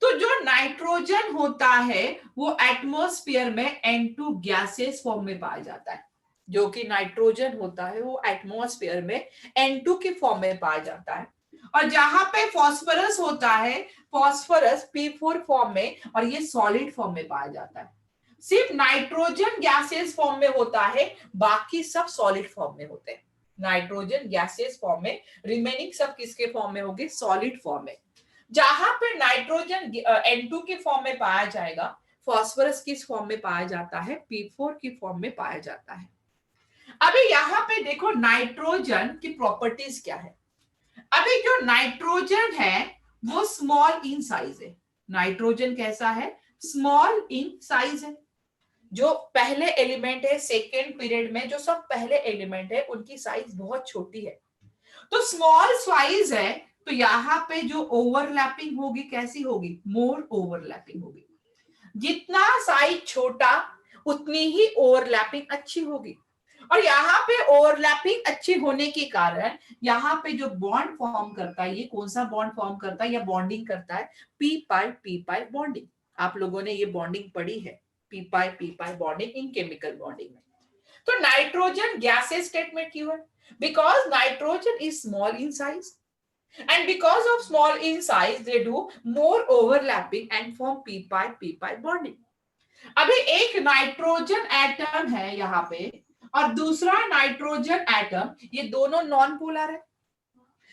तो जो नाइट्रोजन होता है वो एटमॉस्फेयर में N2 गैसेस फॉर्म में पाया जाता है। जो कि नाइट्रोजन होता है वो एटमॉस्फेयर में N2 के फॉर्म में पाया जाता है। और जहां पे फास्फोरस होता है, फास्फोरस P4 फॉर्म में, और ये सॉलिड फॉर्म में पाया जाता है। सिर्फ नाइट्रोजन गैसेस फॉर्म में होता है, बाकी सब सॉलिड फॉर्म में होते हैं। नाइट्रोजन गैसेस फॉर्म में, रिमेनिंग सब किसके फॉर्म में होगी? सॉलिड फॉर्म में। जहां पे नाइट्रोजन N2 के फॉर्म में पाया जाएगा, फास्फोरस किस फॉर्म में पाया जाता है? P4 की फॉर्म में पाया जाता है। अभी यहाँ पे देखो नाइट्रोजन की प्रॉपर्टीज क्या है। अभी जो नाइट्रोजन है वो स्मॉल इन साइज है। नाइट्रोजन कैसा है? स्मॉल इन साइज है। जो पहले एलिमेंट है सेकेंड पीरियड में, जो सब पहले एलिमेंट है उनकी साइज बहुत छोटी है। तो स्मॉल साइज है, तो यहाँ पे जो ओवरलैपिंग होगी कैसी होगी? मोर ओवरलैपिंग होगी। जितना साइज छोटा उतनी ही ओवरलैपिंग अच्छी होगी। और यहाँ पे ओवरलैपिंग अच्छी होने के कारण यहाँ पे जो बॉन्ड फॉर्म करता है, ये कौन सा बॉन्ड फॉर्म करता है या बॉन्डिंग करता है? P pi bonding. आप लोगों ने ये बॉन्डिंग पढ़ी है, P pi bonding in chemical bonding में। तो नाइट्रोजन गैसेस स्टेट में क्यों है? Because nitrogen is small in size, and because of small in size they do more overlapping and form p pi bonding. अभी एक nitrogen atom है यहाँ पे और दूसरा नाइट्रोजन एटम, ये दोनों नॉन पोलर है।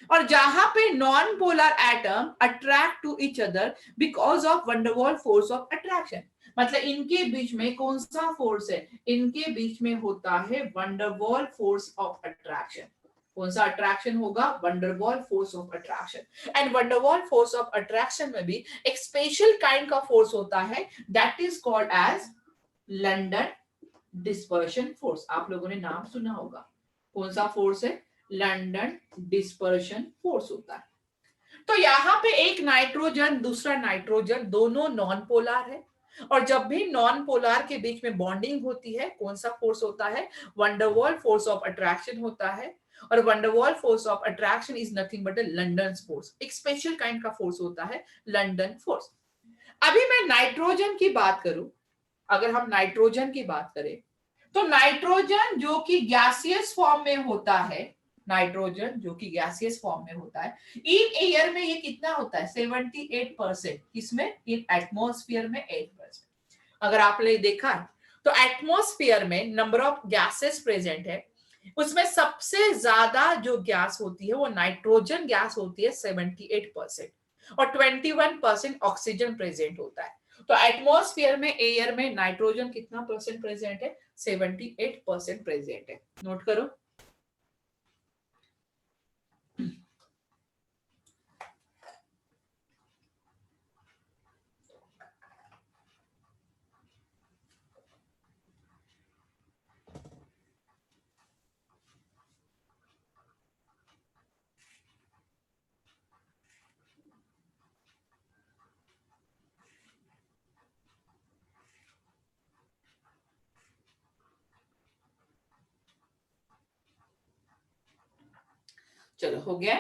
और जहां पे non polar atom attract to each other because of van der Waals force of attraction, मतलब इनके बीच में कौन सा फोर्स है? इनके बीच में होता है वंडरवॉल फोर्स ऑफ अट्रैक्शन। कौन सा अट्रैक्शन होगा? Van der Waals force of attraction. And van der Waals force of attraction में भी एक स्पेशल काइंड का फोर्स होता है, that is called as London dispersion force. आप लोगों ने नाम सुना होगा। कौन सा फोर्स है? लंडन डिस्पर्शन फोर्स होता है। तो यहाँ पे एक नाइट्रोजन दूसरा नाइट्रोजन दोनों नॉन पोलर है, और जब भी नॉन पोलर के बीच में बॉन्डिंग होती है कौन सा फोर्स होता है? वंडरवॉल फोर्स ऑफ अट्रैक्शन होता है। और van der Waals force of attraction is nothing but London force, एक स्पेशल काइंड का फोर्स होता है लंडन फोर्स। अभी मैं नाइट्रोजन की बात करूं, अगर हम नाइट्रोजन की बात करें, तो नाइट्रोजन जो कि गैसियस फॉर्म में होता है, नाइट्रोजन जो कि गैसियस फॉर्म में होता है, इन एयर में ये कितना होता है? 78%। किसमें? इन एटमॉस्फेयर में 8%। अगर आपने देखा है तो एटमॉस्फेयर में नंबर ऑफ गैसेस प्रेजेंट है, उसमें सबसे ज्यादा जो गैस होती है वो नाइट्रोजन गैस होती है 78%, और 21% ऑक्सीजन प्रेजेंट होता है। तो एटमॉस्फेयर में एयर में नाइट्रोजन कितना परसेंट प्रेजेंट है? 78% प्रेजेंट है। नोट करो। चलो हो गया,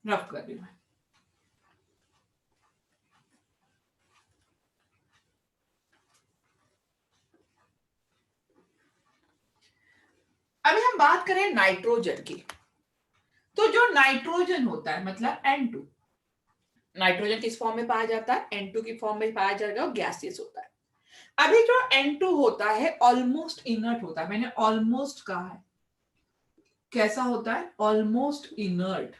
रफ कर रही हूं। अभी हम बात करें नाइट्रोजन की, तो जो नाइट्रोजन होता है मतलब N2, नाइट्रोजन किस फॉर्म में पाया जाता है? N2 की फॉर्म में पाया जाएगा, और गैसियस होता है। अभी जो N2 होता है ऑलमोस्ट इनर्ट होता है, मैंने ऑलमोस्ट कहा है। कैसा होता है? Almost inert.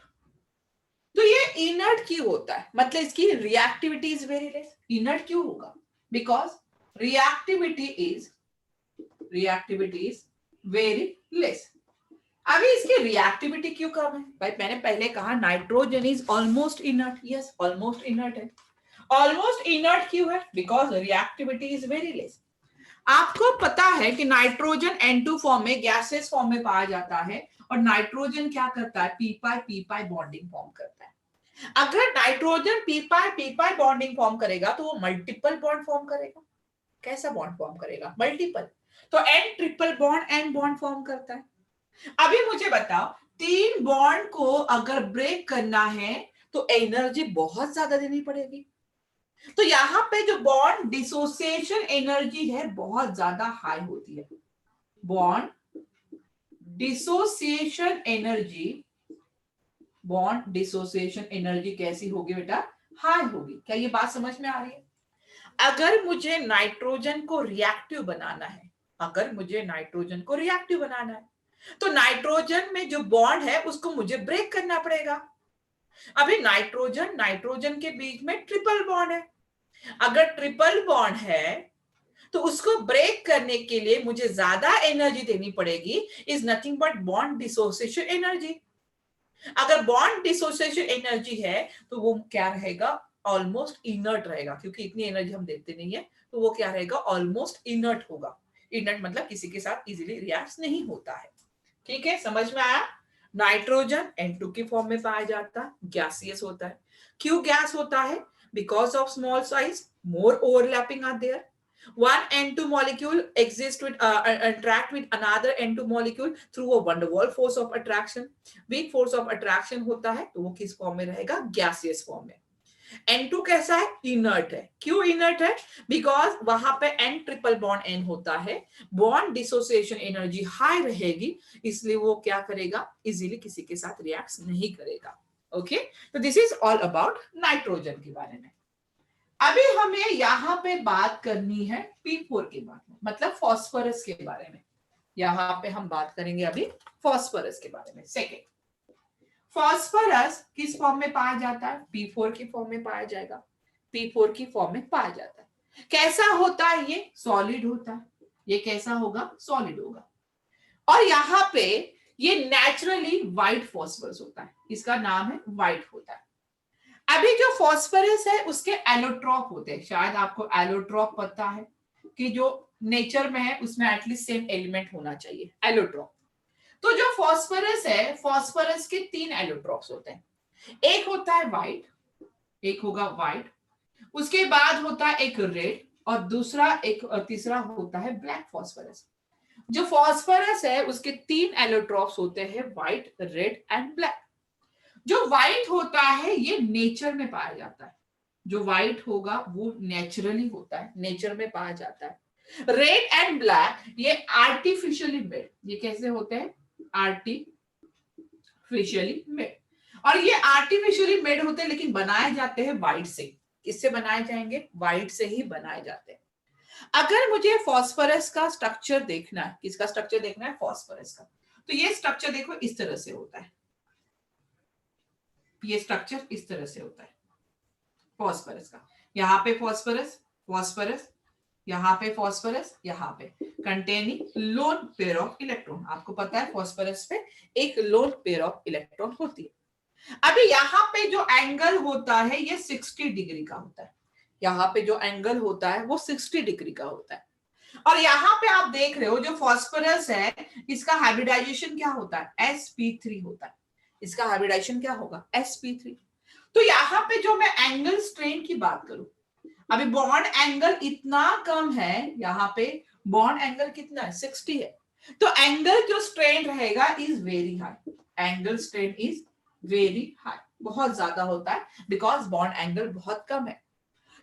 तो ये इनर्ट क्यों होता है? मतलब इसकी reactivity is very less. Inert क्यों होगा? Because reactivity is very less. अभी इसकी रिएक्टिविटी क्यों कम है? भाई मैंने पहले कहा nitrogen is almost inert. Yes, almost inert है. ऑलमोस्ट इनर्ट क्यों है? Because reactivity is very less. आपको पता है कि नाइट्रोजन N2 फॉर्म में, गैसेस फॉर्म में पाया जाता है, और नाइट्रोजन क्या करता है? पी पाई बॉन्डिंग फॉर्म करता है. अगर nitrogen P pi bonding form करेगा तो वो मल्टीपल बॉन्ड फॉर्म करेगा. कैसा बॉन्ड फॉर्म करेगा? मल्टीपल. तो N triple bond N bond form करता है. अभी मुझे बताओ, 3 बॉन्ड को अगर ब्रेक करना है तो एनर्जी बहुत ज्यादा देनी पड़ेगी. तो यहां पे जो बॉन्ड डिसोसिएशन एनर्जी है बहुत ज्यादा हाई होती है. Bond dissociation energy, bond dissociation energy कैसी होगी बेटा? हाई होगी. क्या ये बात समझ में आ रही है? अगर मुझे नाइट्रोजन को रिएक्टिव बनाना है, अगर मुझे नाइट्रोजन को रिएक्टिव बनाना है, तो नाइट्रोजन में जो बॉन्ड है उसको मुझे ब्रेक करना पड़ेगा. अभी नाइट्रोजन के बीच में ट्रिपल बॉन्ड है. अगर ट्रिपल बॉन्ड है तो उसको ब्रेक करने के लिए मुझे ज्यादा एनर्जी देनी पड़ेगी. Is nothing but bond dissociation energy. अगर बॉन्ड डिसोसिएशन एनर्जी है तो वो क्या रहेगा? ऑलमोस्ट इनर्ट रहेगा, क्योंकि इतनी एनर्जी हम देते नहीं है. तो वो क्या रहेगा? ऑलमोस्ट इनर्ट होगा. इनर्ट मतलब किसी के साथ इजीली रिएक्ट नहीं होता है. ठीक है, समझ में आया? नाइट्रोजन N2 की फॉर्म में पाया जाता है, गैसियस होता है. क्यों गैस होता है? Because of small size, more overlapping are there. One N2 molecule exists with interact with another N2 molecule through a van der Waals force of attraction. Weak force of attraction होता है तो वो किस form में रहेगा? Gaseous form में. N2 कैसा है? इनर्ट है. क्यों इनर्ट है? बिकॉज वहां पे N ट्रिपल बॉन्ड N होता है, बॉन्ड डिसोसिएशन एनर्जी हाई रहेगी, इसलिए वो क्या करेगा? इजीली किसी के साथ रिएक्ट नहीं करेगा. ओके, तो this is all about nitrogen के बारे में. अभी हमें यहां पे बात करनी है P4 के बारे में, मतलब फॉस्फोरस के बारे में. यहां पे हम बात करेंगे अभी फॉस्फोरस के बारे में. सेकेंड, फॉस्फोरस किस फॉर्म में पाया जाता है? P4 की फॉर्म में पाया जाएगा. P4 की फॉर्म में पाया जाता है. कैसा होता है? ये सॉलिड होता है. ये कैसा होगा? सॉलिड होगा. और यहाँ पे ये नेचुरली व्हाइट फॉस्फोरस होता है. इसका नाम है व्हाइट होता है. अभी जो फॉस्फोरस है उसके एलोट्रॉप होते हैं. शायद आपको एलोट्रॉप पता है कि जो नेचर में है उसमें एटलीस्ट सेम एलिमेंट होना चाहिए, एलोट्रॉप. तो जो फॉस्फोरस है, फॉस्फोरस के 3 एलोट्रॉप्स होते हैं. एक होता है व्हाइट, एक होगा व्हाइट, उसके बाद होता है एक रेड, और दूसरा एक तीसरा होता है ब्लैक फॉस्फोरस. जो फॉस्फोरस है उसके 3 एलोट्रॉप्स होते हैं, व्हाइट, रेड एंड ब्लैक. जो व्हाइट होता है ये नेचर में पाया जाता है. जो व्हाइट होगा वो नेचुरली होता है, नेचर में पाया जाता है. रेड एंड ब्लैक ये आर्टिफिशियली मेड. ये कैसे होते हैं? Artificially made. और ये आर्टिफिशियली मेड होते हैं लेकिन बनाए जाते हैं व्हाइट से. किससे बनाए जाएंगे? व्हाइट से ही बनाए जाते हैं. अगर मुझे फॉस्फोरस का स्ट्रक्चर देखना है, किसका स्ट्रक्चर देखना है? फॉस्फोरस का. तो ये स्ट्रक्चर देखो इस तरह से होता है. ये स्ट्रक्चर इस तरह से होता है फॉस्फोरस का. यहाँ पे फॉस्फोरस, फॉस्फोरस, यहाँ पे फॉस्फोरस, यहाँ पे containing lone pair of electron. आपको पता है फॉस्फोरस पे एक लोन पेयर ऑफ इलेक्ट्रॉन होती है. अभी यहाँ पे जो एंगल होता है ये 60 डिग्री का होता है. यहाँ पे जो एंगल होता है वो 60 डिग्री का होता है. और यहाँ पे आप देख रहे हो जो फॉस्फोरस है इसका हाइब्रिडाइजेशन क्या होता है? sp3 होता है. इसका हाइब्रिडाइजेशन क्या होगा? sp3. तो यहाँ पे जो मैं एंगल स्ट्रेन की बात करूं, अभी बॉन्ड एंगल इतना कम है, यहाँ पे बॉन्ड एंगल कितना है? 60 है. तो एंगल जो स्ट्रेन रहेगा is very high. Angle strain is very high, बहुत ज्यादा होता है, बिकॉज बॉन्ड एंगल बहुत कम है.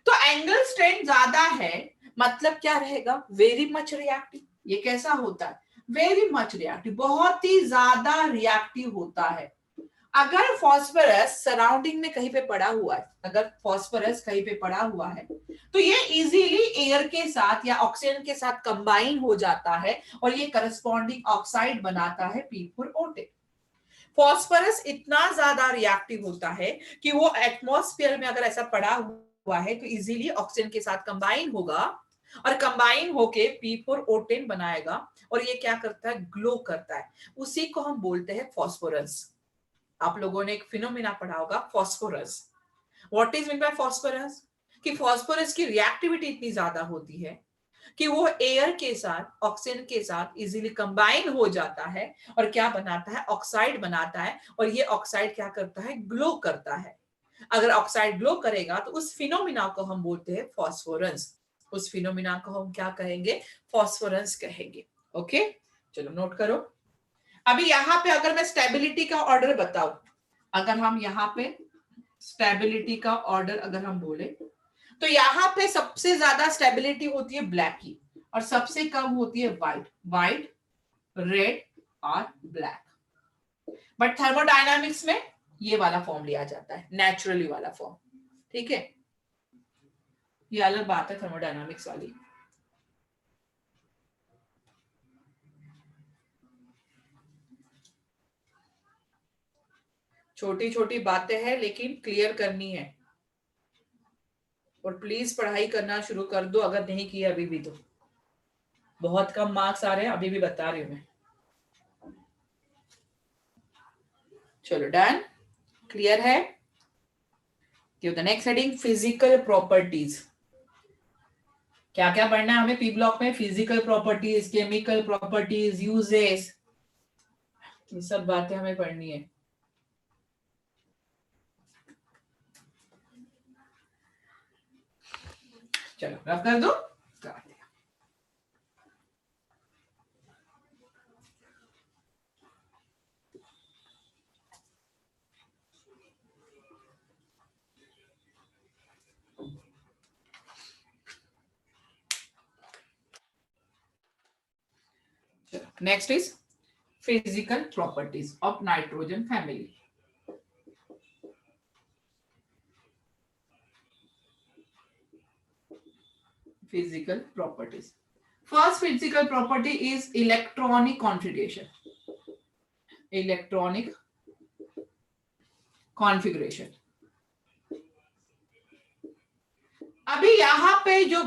तो एंगल स्ट्रेन ज्यादा है मतलब क्या रहेगा? Very much reactive. ये कैसा होता है? वेरी मच रिएक्टिव, बहुत ही ज्यादा रिएक्टिव होता है. अगर फॉस्फोरस सराउंडिंग में कहीं पे पड़ा हुआ है, अगर फॉस्फोरस कहीं पे पड़ा हुआ है तो ये इजीली एयर के साथ या ऑक्सीजन के साथ कंबाइन हो जाता है और ये करस्पॉन्डिंग ऑक्साइड बनाता है P4O10. फॉस्फोरस इतना ज्यादा रिएक्टिव होता है कि वो एटमॉस्फेयर में अगर ऐसा पड़ा हुआ है तो इजीली ऑक्सीजन के साथ कंबाइन होगा और कंबाइन होके P4O10 बनाएगा और ये क्या करता है, ग्लो करता है। उसी को हम बोलते हैं फॉस्फोरस। आप लोगों ने एक फिनोमिना पढ़ा होगा phosphorus. What is mean bye phosphorus? कि फॉस्फोरस की रिएक्टिविटी इतनी ज्यादा होती है कि वो एयर के साथ, ऑक्सीजन के साथ इजीली कंबाइन हो जाता है और क्या बनाता है, ऑक्साइड बनाता है। और ये ऑक्साइड क्या करता है, ग्लो करता है। अगर ऑक्साइड ग्लो करेगा तो उस फिनोमिना को हम बोलते हैं फॉस्फोरेंस। उस फिनोमिना को हम क्या कहेंगे, फॉस्फोरेंस कहेंगे। ओके, चलो नोट करो। अभी यहां पे अगर मैं स्टेबिलिटी का ऑर्डर बताऊं, अगर हम यहाँ पे स्टेबिलिटी का ऑर्डर अगर हम बोले, तो यहाँ पे सबसे ज्यादा स्टेबिलिटी होती है ब्लैक की और सबसे कम होती है व्हाइट। व्हाइट, रेड और ब्लैक। बट थर्मोडायनामिक्स में ये वाला फॉर्म लिया जाता है, नेचुरली वाला फॉर्म। ठीक है, ये अलग बात है थर्मोडायनामिक्स वाली। छोटी छोटी बातें हैं लेकिन क्लियर करनी है। और प्लीज पढ़ाई करना शुरू कर दो अगर नहीं किया अभी भी तो। बहुत कम मार्क्स आ रहे हैं, अभी भी बता रही हूं मैं। चलो डन, क्लियर है? The next heading physical properties. क्या क्या पढ़ना है हमें पी ब्लॉक में? Physical properties, chemical properties, uses, ये सब बातें हमें पढ़नी है। चलो रफ कर दो। Next is physical properties of nitrogen family. Physical properties. First physical property is electronic configuration. Electronic configuration. अभी यहां पे जो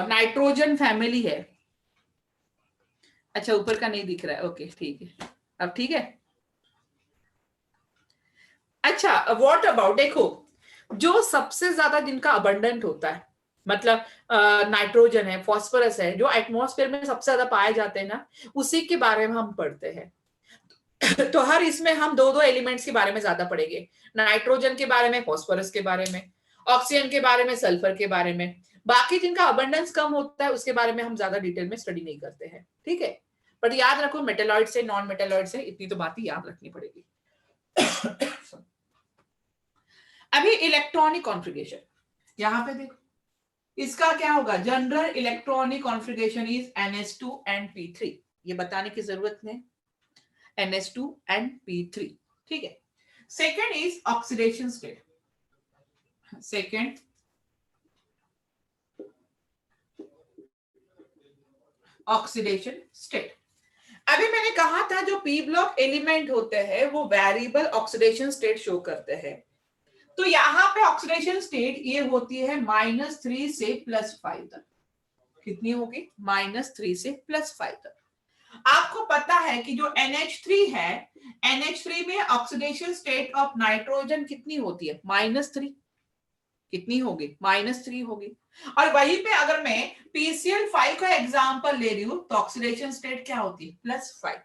नाइट्रोजन फैमिली है, अच्छा ऊपर का नहीं दिख रहा है, ओके ठीक है, अब ठीक है। अच्छा व्हाट अबाउट, देखो जो सबसे ज्यादा जिनका अबंडेंट होता है, मतलब नाइट्रोजन है, फास्फोरस है, जो एटमॉस्फेयर में सबसे ज्यादा पाए जाते हैं ना, उसी के बारे में हम पढ़ते हैं। तो हर इसमें हम दो दो एलिमेंट्स के बारे में ज्यादा पढ़ेंगे। नाइट्रोजन के बारे में, फास्फोरस के बारे में, ऑक्सीजन के बारे में, सल्फर के बारे में। बाकी जिनका अबंडेंस कम होता है उसके बारे में हम ज्यादा डिटेल में स्टडी नहीं करते हैं, ठीक है। बट याद रखो मेटेलॉइड से नॉन मेटेलॉइड से इतनी तो बात याद रखनी पड़ेगी। अभी इलेक्ट्रॉनिक कॉन्फ़िगरेशन, यहां पे देखो इसका क्या होगा, general electronic configuration is NH2 and P3। ये बताने की जरूरत नहीं, NH2 and P3, ठीक है। Second is oxidation state. Second oxidation state. अभी मैंने कहा था जो पी ब्लॉक एलिमेंट होते हैं वो वेरिएबल ऑक्सीडेशन स्टेट शो करते हैं। तो यहां पे ऑक्सीडेशन स्टेट ये होती है -3 से +5 तक। कितनी होगी? -3 से +5 तक। आपको पता है कि जो NH3 है, NH3 में ऑक्सीडेशन स्टेट ऑफ नाइट्रोजन कितनी होती है? -3। कितनी होगी? -3 होगी। और वहीं पे अगर मैं PCl5 का एग्जांपल ले रही हूं तो ऑक्सीडेशन स्टेट क्या होती है? +5।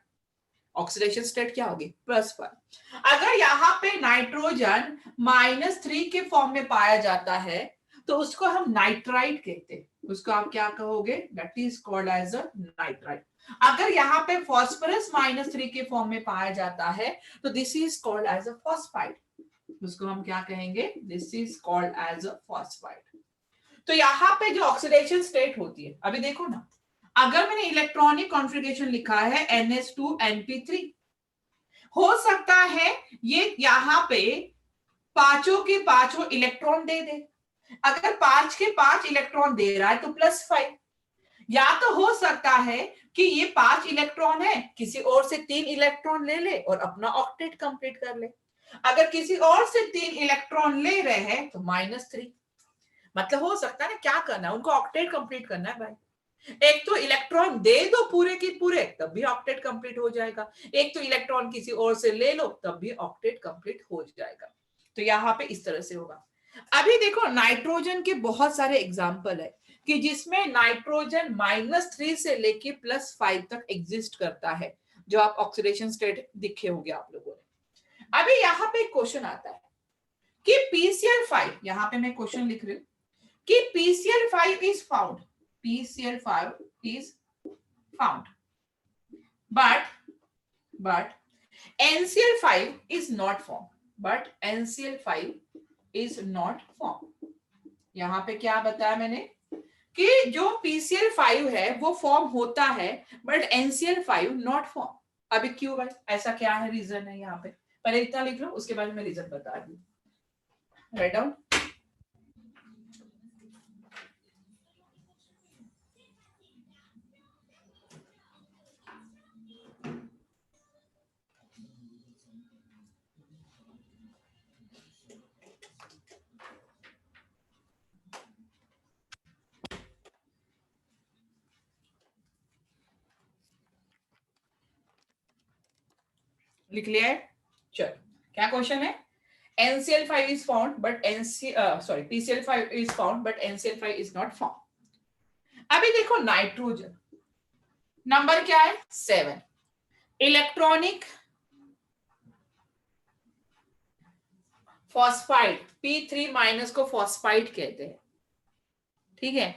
ऑक्सीडेशन स्टेट क्या होगी? +5। अगर यहाँ पे नाइट्रोजन -3 के फॉर्म में पाया जाता है तो उसको हम नाइट्राइट कहते हैं। उसको आप क्या कहोगे? That is called as a nitrite. अगर यहाँ पे फास्फोरस -3 के फॉर्म में पाया जाता है तो this is called as a phosphide. उसको हम क्या कहेंगे? This is called as a phosphide. तो यहाँ पे जो ऑक्सीडेशन स्टेट होती है, अभी देखो ना, अगर मैंने इलेक्ट्रॉनिक कॉन्फ़िगरेशन लिखा है NH2 and P3, हो सकता है ये यहाँ पे पांचों के पांचों इलेक्ट्रॉन दे दे। अगर 5 के 5 इलेक्ट्रॉन दे रहा है तो +5। या तो हो सकता है कि ये 5 इलेक्ट्रॉन है, किसी और से 3 इलेक्ट्रॉन ले ले और अपना ऑक्टेट कंप्लीट कर ले। अगर किसी और से 3 इलेक्ट्रॉन ले रहे हैं तो -3। मतलब हो सकता है ना, क्या करना है उनको, ऑक्टेट कंप्लीट करना है भाई। एक तो इलेक्ट्रॉन दे दो पूरे की पूरे, तब भी ऑक्टेट कंप्लीट हो जाएगा। एक तो इलेक्ट्रॉन किसी और से ले लो, तब भी ऑक्टेट कंप्लीट हो जाएगा। तो यहाँ पे इस तरह से होगा। अभी देखो नाइट्रोजन के बहुत सारे एग्जाम्पल है कि जिसमें नाइट्रोजन -3 से लेके +5 तक एग्जिस्ट करता है, जो आप ऑक्सीडेशन स्टेट दिखे होंगे आप लोगों ने। अभी यहाँ पे क्वेश्चन आता है कि PCl5, यहाँ पे मैं क्वेश्चन लिख रही हूँ कि PCl5 is found, PCl5 is found, but NCl5 is not formed, but NCl5 is not formed। यहाँ पे क्या बताया मैंने कि जो PCl5 है वो फॉर्म होता है, बट NCl5 नॉट फॉर्म। अभी क्यों भाई, ऐसा क्या है, रीजन है यहाँ पे, पहले इतना लिख लो, उसके बाद मैं रीजन बता दूं। Write down. लिख लिया है, चलो क्या क्वेश्चन है। NCl5 is found but PCl5 is found but NCl5 is not found। अभी देखो नाइट्रोजन नंबर क्या है 7, इलेक्ट्रॉनिक फॉस्फाइड P3- को फॉस्फाइड कहते हैं, ठीक है।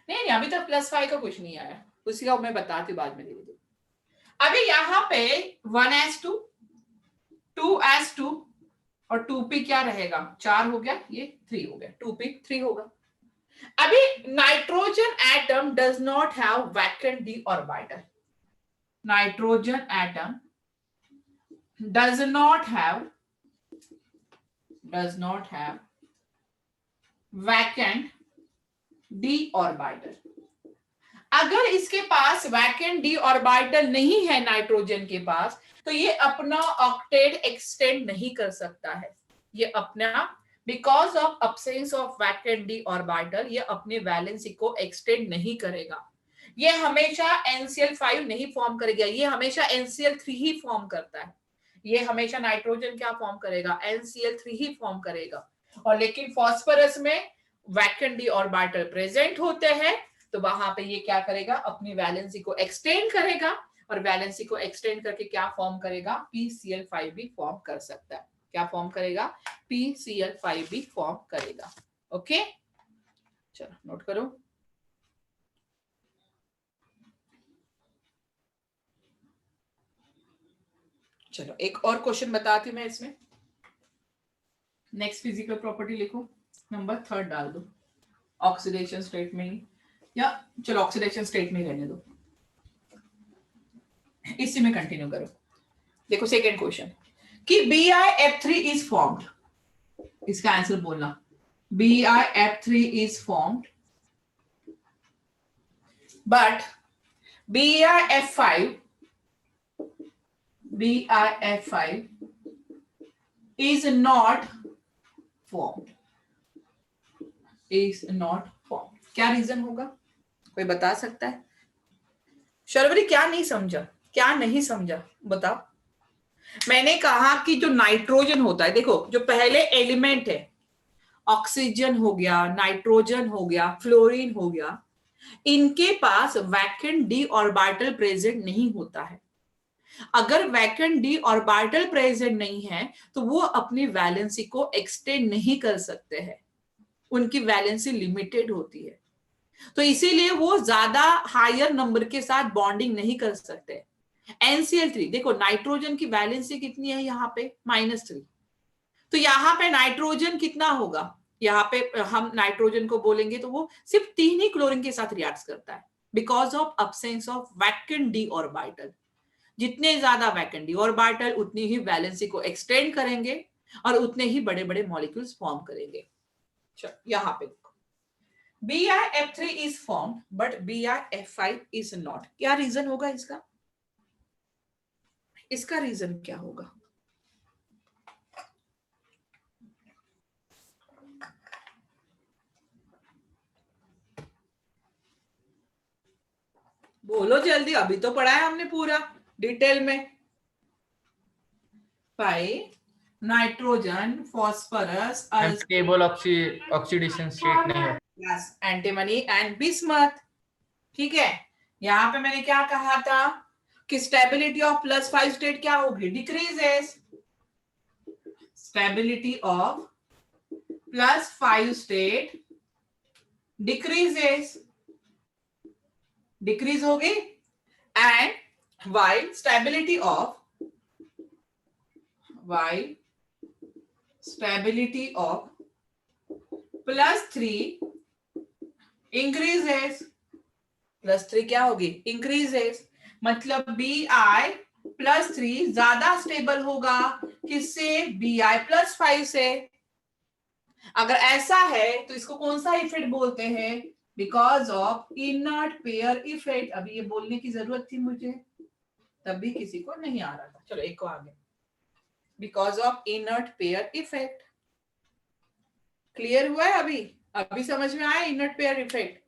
नहीं नहीं अभी तक +5 का कुछ नहीं आया, उसी का मैं बताती हूँ बाद में धीरे धीरे। अभी यहाँ पे 1s2 2s2 और 2p क्या रहेगा, 4 हो गया, ये 3 हो गया, 2p 3 होगा। अभी nitrogen atom does not have vacant D orbital, nitrogen atom does not have vacant d orbital। अगर इसके पास वैकेंट डी ऑर्बिटल नहीं है नाइट्रोजन के पास, तो ये अपना ऑक्टेट एक्सटेंड नहीं कर सकता है। ये अपना because of absence of vacant D orbital ये अपने वैलेंसी को एक्सटेंड नहीं करेगा। ये हमेशा NCl5 नहीं फॉर्म करेगा, ये हमेशा NCl3 ही फॉर्म करता है। ये हमेशा नाइट्रोजन क्या फॉर्म करेगा, NCl3 ही फॉर्म करेगा। और लेकिन फास्फोरस में वैकेंट डी ऑर्बिटल प्रेजेंट होते हैं, तो वहां पे ये क्या करेगा, अपनी वैलेंसी को एक्सटेंड करेगा, और वैलेंसी को एक्सटेंड करके क्या फॉर्म करेगा, PCl5 भी फॉर्म कर सकता है। क्या फॉर्म करेगा, PCl5 भी फॉर्म करेगा। ओके चलो नोट करो। चलो एक और क्वेश्चन बताती हूँ मैं इसमें। नेक्स्ट फिजिकल प्रॉपर्टी लिखो, नंबर 3 डाल दो, ऑक्सीडेशन स्टेट में ही, या चलो ऑक्सीडेशन स्टेट में ही रहने दो, इसी में कंटिन्यू करो। देखो सेकेंड क्वेश्चन कि BiF3 इज फॉर्म्ड, इसका आंसर बोलना। BiF3 is formed but BiF5 is not formed, is not formed। क्या रीजन होगा, कोई बता सकता है? शर्वरी क्या नहीं समझा, क्या नहीं समझा बताओ। मैंने कहा कि जो नाइट्रोजन होता है, देखो जो पहले एलिमेंट है, ऑक्सीजन हो गया, नाइट्रोजन हो गया, फ्लोरीन हो गया, इनके पास वैकेंट डी ऑर्बिटल प्रेजेंट नहीं होता है। अगर वैकेंट डी ऑर्बिटल प्रेजेंट नहीं है तो वो अपनी वैलेंसी को एक्सटेंड नहीं कर सकते हैं, उनकी वैलेंसी लिमिटेड होती है, तो इसीलिए वो ज्यादा हायर नंबर के साथ बॉन्डिंग नहीं कर सकते। NCl3 देखो नाइट्रोजन की वैलेंसी कितनी है यहाँ पे -3, तो यहाँ पे नाइट्रोजन कितना होगा, यहाँ पे हम नाइट्रोजन को बोलेंगे तो वो सिर्फ 3 ही क्लोरीन के साथ रिएक्ट करता है, because of absence of vacant D orbital. जितने ज्यादा वैकेंट डी ऑर्बिटल उतनी ही वैलेंसी को एक्सटेंड करेंगे और उतने ही बड़े बड़े मॉलिक्यूल्स फॉर्म करेंगे। चलो यहाँ पे देखो BiF3 is form but BiF5 is not. क्या रीजन होगा इसका, इसका रीजन क्या होगा? बोलो जल्दी, अभी तो पढ़ा है हमने पूरा डिटेल में। भाई nitrogen, phosphorus, stable oxidation state नहीं होता, एंटीमनी एंड बिस्मथ। ठीक है, यहाँ पे मैंने क्या कहा था कि स्टेबिलिटी ऑफ +5 स्टेट क्या होगी, decreases. Stability of +5 state decreases, decrease होगी। And while stability of +3 increases, +3 क्या होगी, इंक्रीजेस। मतलब Bi+3 ज्यादा स्टेबल होगा किससे, Bi+5 से। अगर ऐसा है तो इसको कौन सा इफेक्ट बोलते हैं, because of inert pair effect. अभी ये बोलने की जरूरत थी मुझे, तभी किसी को नहीं आ रहा था। चलो एक को आगे, because of inert pair effect. Clear हुआ है अभी, अभी समझ में आया इनर्ट पेयर इफेक्ट।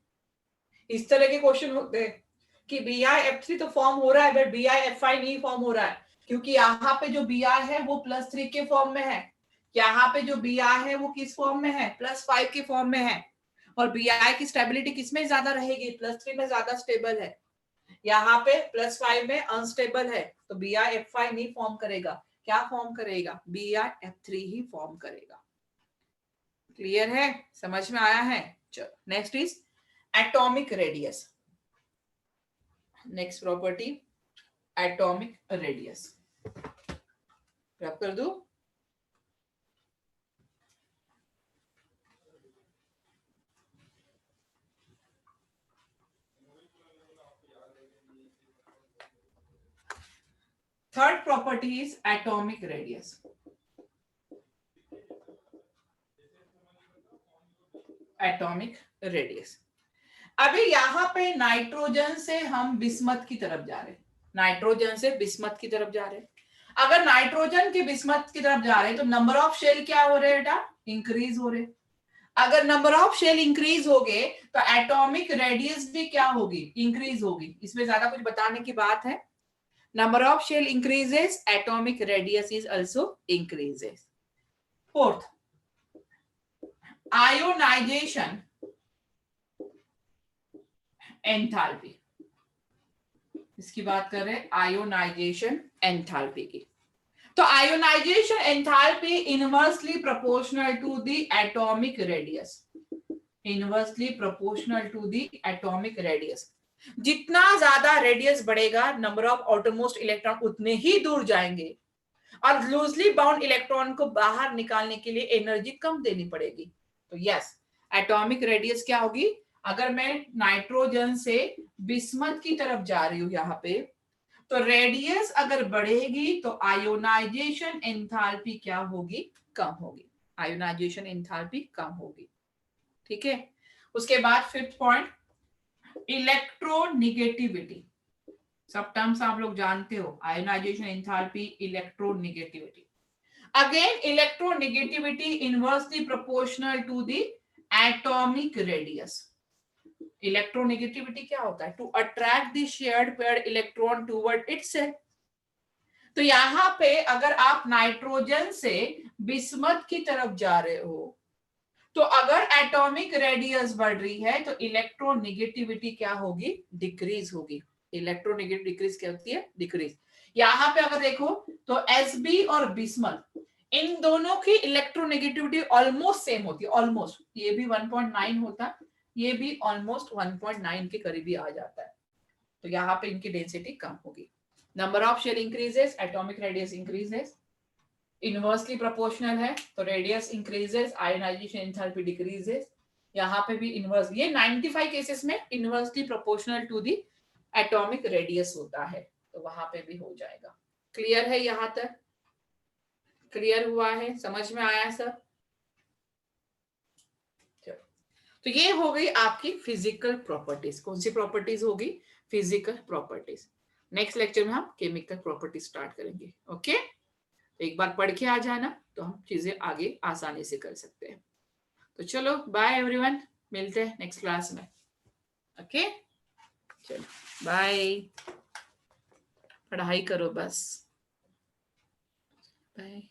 इस तरह के क्वेश्चन होते हैं कि BiF3 तो फॉर्म हो रहा है बट BiF5 नहीं फॉर्म हो रहा है, क्योंकि यहाँ पे जो Bi है वो +3 के फॉर्म में है, यहाँ पे जो Bi है वो किस फॉर्म में है, +5 के फॉर्म में है। और Bi की स्टेबिलिटी किसमें ज्यादा रहेगी, +3 में ज्यादा स्टेबल है, यहाँ पे +5 में अनस्टेबल है। तो BiF5 नहीं फॉर्म करेगा, क्या फॉर्म करेगा, BiF3 ही फॉर्म करेगा। क्लियर है, समझ में आया है। चलो next is atomic radius. Next property atomic radius, रब कर दू। Third property is atomic radius. Atomic radius, अभी यहाँ पे नाइट्रोजन से हम बिस्मथ की तरफ जा रहे हैं, नाइट्रोजन से बिस्मथ की तरफ जा रहे हैं। अगर नाइट्रोजन के बिस्मथ की तरफ जा रहे हैं तो नंबर ऑफ शेल क्या हो रहे हैं बेटा, इंक्रीज हो रहे। अगर नंबर ऑफ शेल इंक्रीज हो गए तो एटॉमिक रेडियस भी क्या होगी, इंक्रीज होगी। इसमें ज्यादा कुछ बताने की बात है, number of shell increases, atomic radius is also increases. Fourth, ionisation enthalpy, इसकी बात कर रहे हैं आयोनाइजेशन एंथैल्पी की। तो ionisation enthalpy inversely proportional to the atomic radius, inversely proportional to the atomic radius. जितना ज्यादा रेडियस बढ़ेगा नंबर ऑफ आउटरमोस्ट इलेक्ट्रॉन उतने ही दूर जाएंगे, और लूजली बाउंड इलेक्ट्रॉन को बाहर निकालने के लिए एनर्जी कम देनी पड़ेगी। तो यस, एटॉमिक रेडियस क्या होगी, अगर मैं नाइट्रोजन से बिस्मथ की तरफ जा रही हूं यहाँ पे, तो रेडियस अगर बढ़ेगी तो आयोनाइजेशन एंथैल्पी क्या होगी, कम होगी, आयोनाइजेशन एंथैल्पी कम होगी। ठीक है, उसके बाद फिफ्थ पॉइंट इलेक्ट्रोनिगेटिविटी। सब टर्म्स आप लोग जानते हो, ionisation enthalpy, electronegativity. Again electronegativity inversely proportional to the atomic radius. Electronegativity क्या होता है, to attract the shared paired electron toward itself. तो यहाँ पे अगर आप नाइट्रोजन से बिस्मथ की तरफ जा रहे हो तो अगर एटॉमिक रेडियस बढ़ रही है तो इलेक्ट्रोनिगेटिविटी क्या होगी, डिक्रीज होगी। इलेक्ट्रोनिगेटिव डिक्रीज क्या होती है, डिक्रीज। यहाँ पे अगर देखो तो Sb और बिस्मथ इन दोनों की इलेक्ट्रोनिगेटिविटी ऑलमोस्ट सेम होती है, ऑलमोस्ट। ये भी 1.9 होता, ये भी ऑलमोस्ट 1.9 के करीब ही आ जाता है। तो यहाँ पे इनकी डेंसिटी कम होगी। Number of shell increases, atomic radius increases, inversely proportional है तो radius increases, ionisation enthalpy decreases. यहाँ पे भी इनवर्स, ये 95 केसेस में inversely proportional to the atomic radius होता है, तो वहां पे भी हो जाएगा। क्लियर है, यहां तक क्लियर हुआ है, समझ में आया सब। तो ये हो गई आपकी फिजिकल प्रॉपर्टीज। कौन सी प्रॉपर्टीज होगी, फिजिकल प्रॉपर्टीज। नेक्स्ट लेक्चर में हम केमिकल प्रॉपर्टीज स्टार्ट करेंगे। ओके, एक बार पढ़ के आ जाना तो हम चीजें आगे आसानी से कर सकते हैं। तो चलो बाय एवरीवन, मिलते हैं नेक्स्ट क्लास में। ओके। चलो बाय, पढ़ाई करो बस, बाय।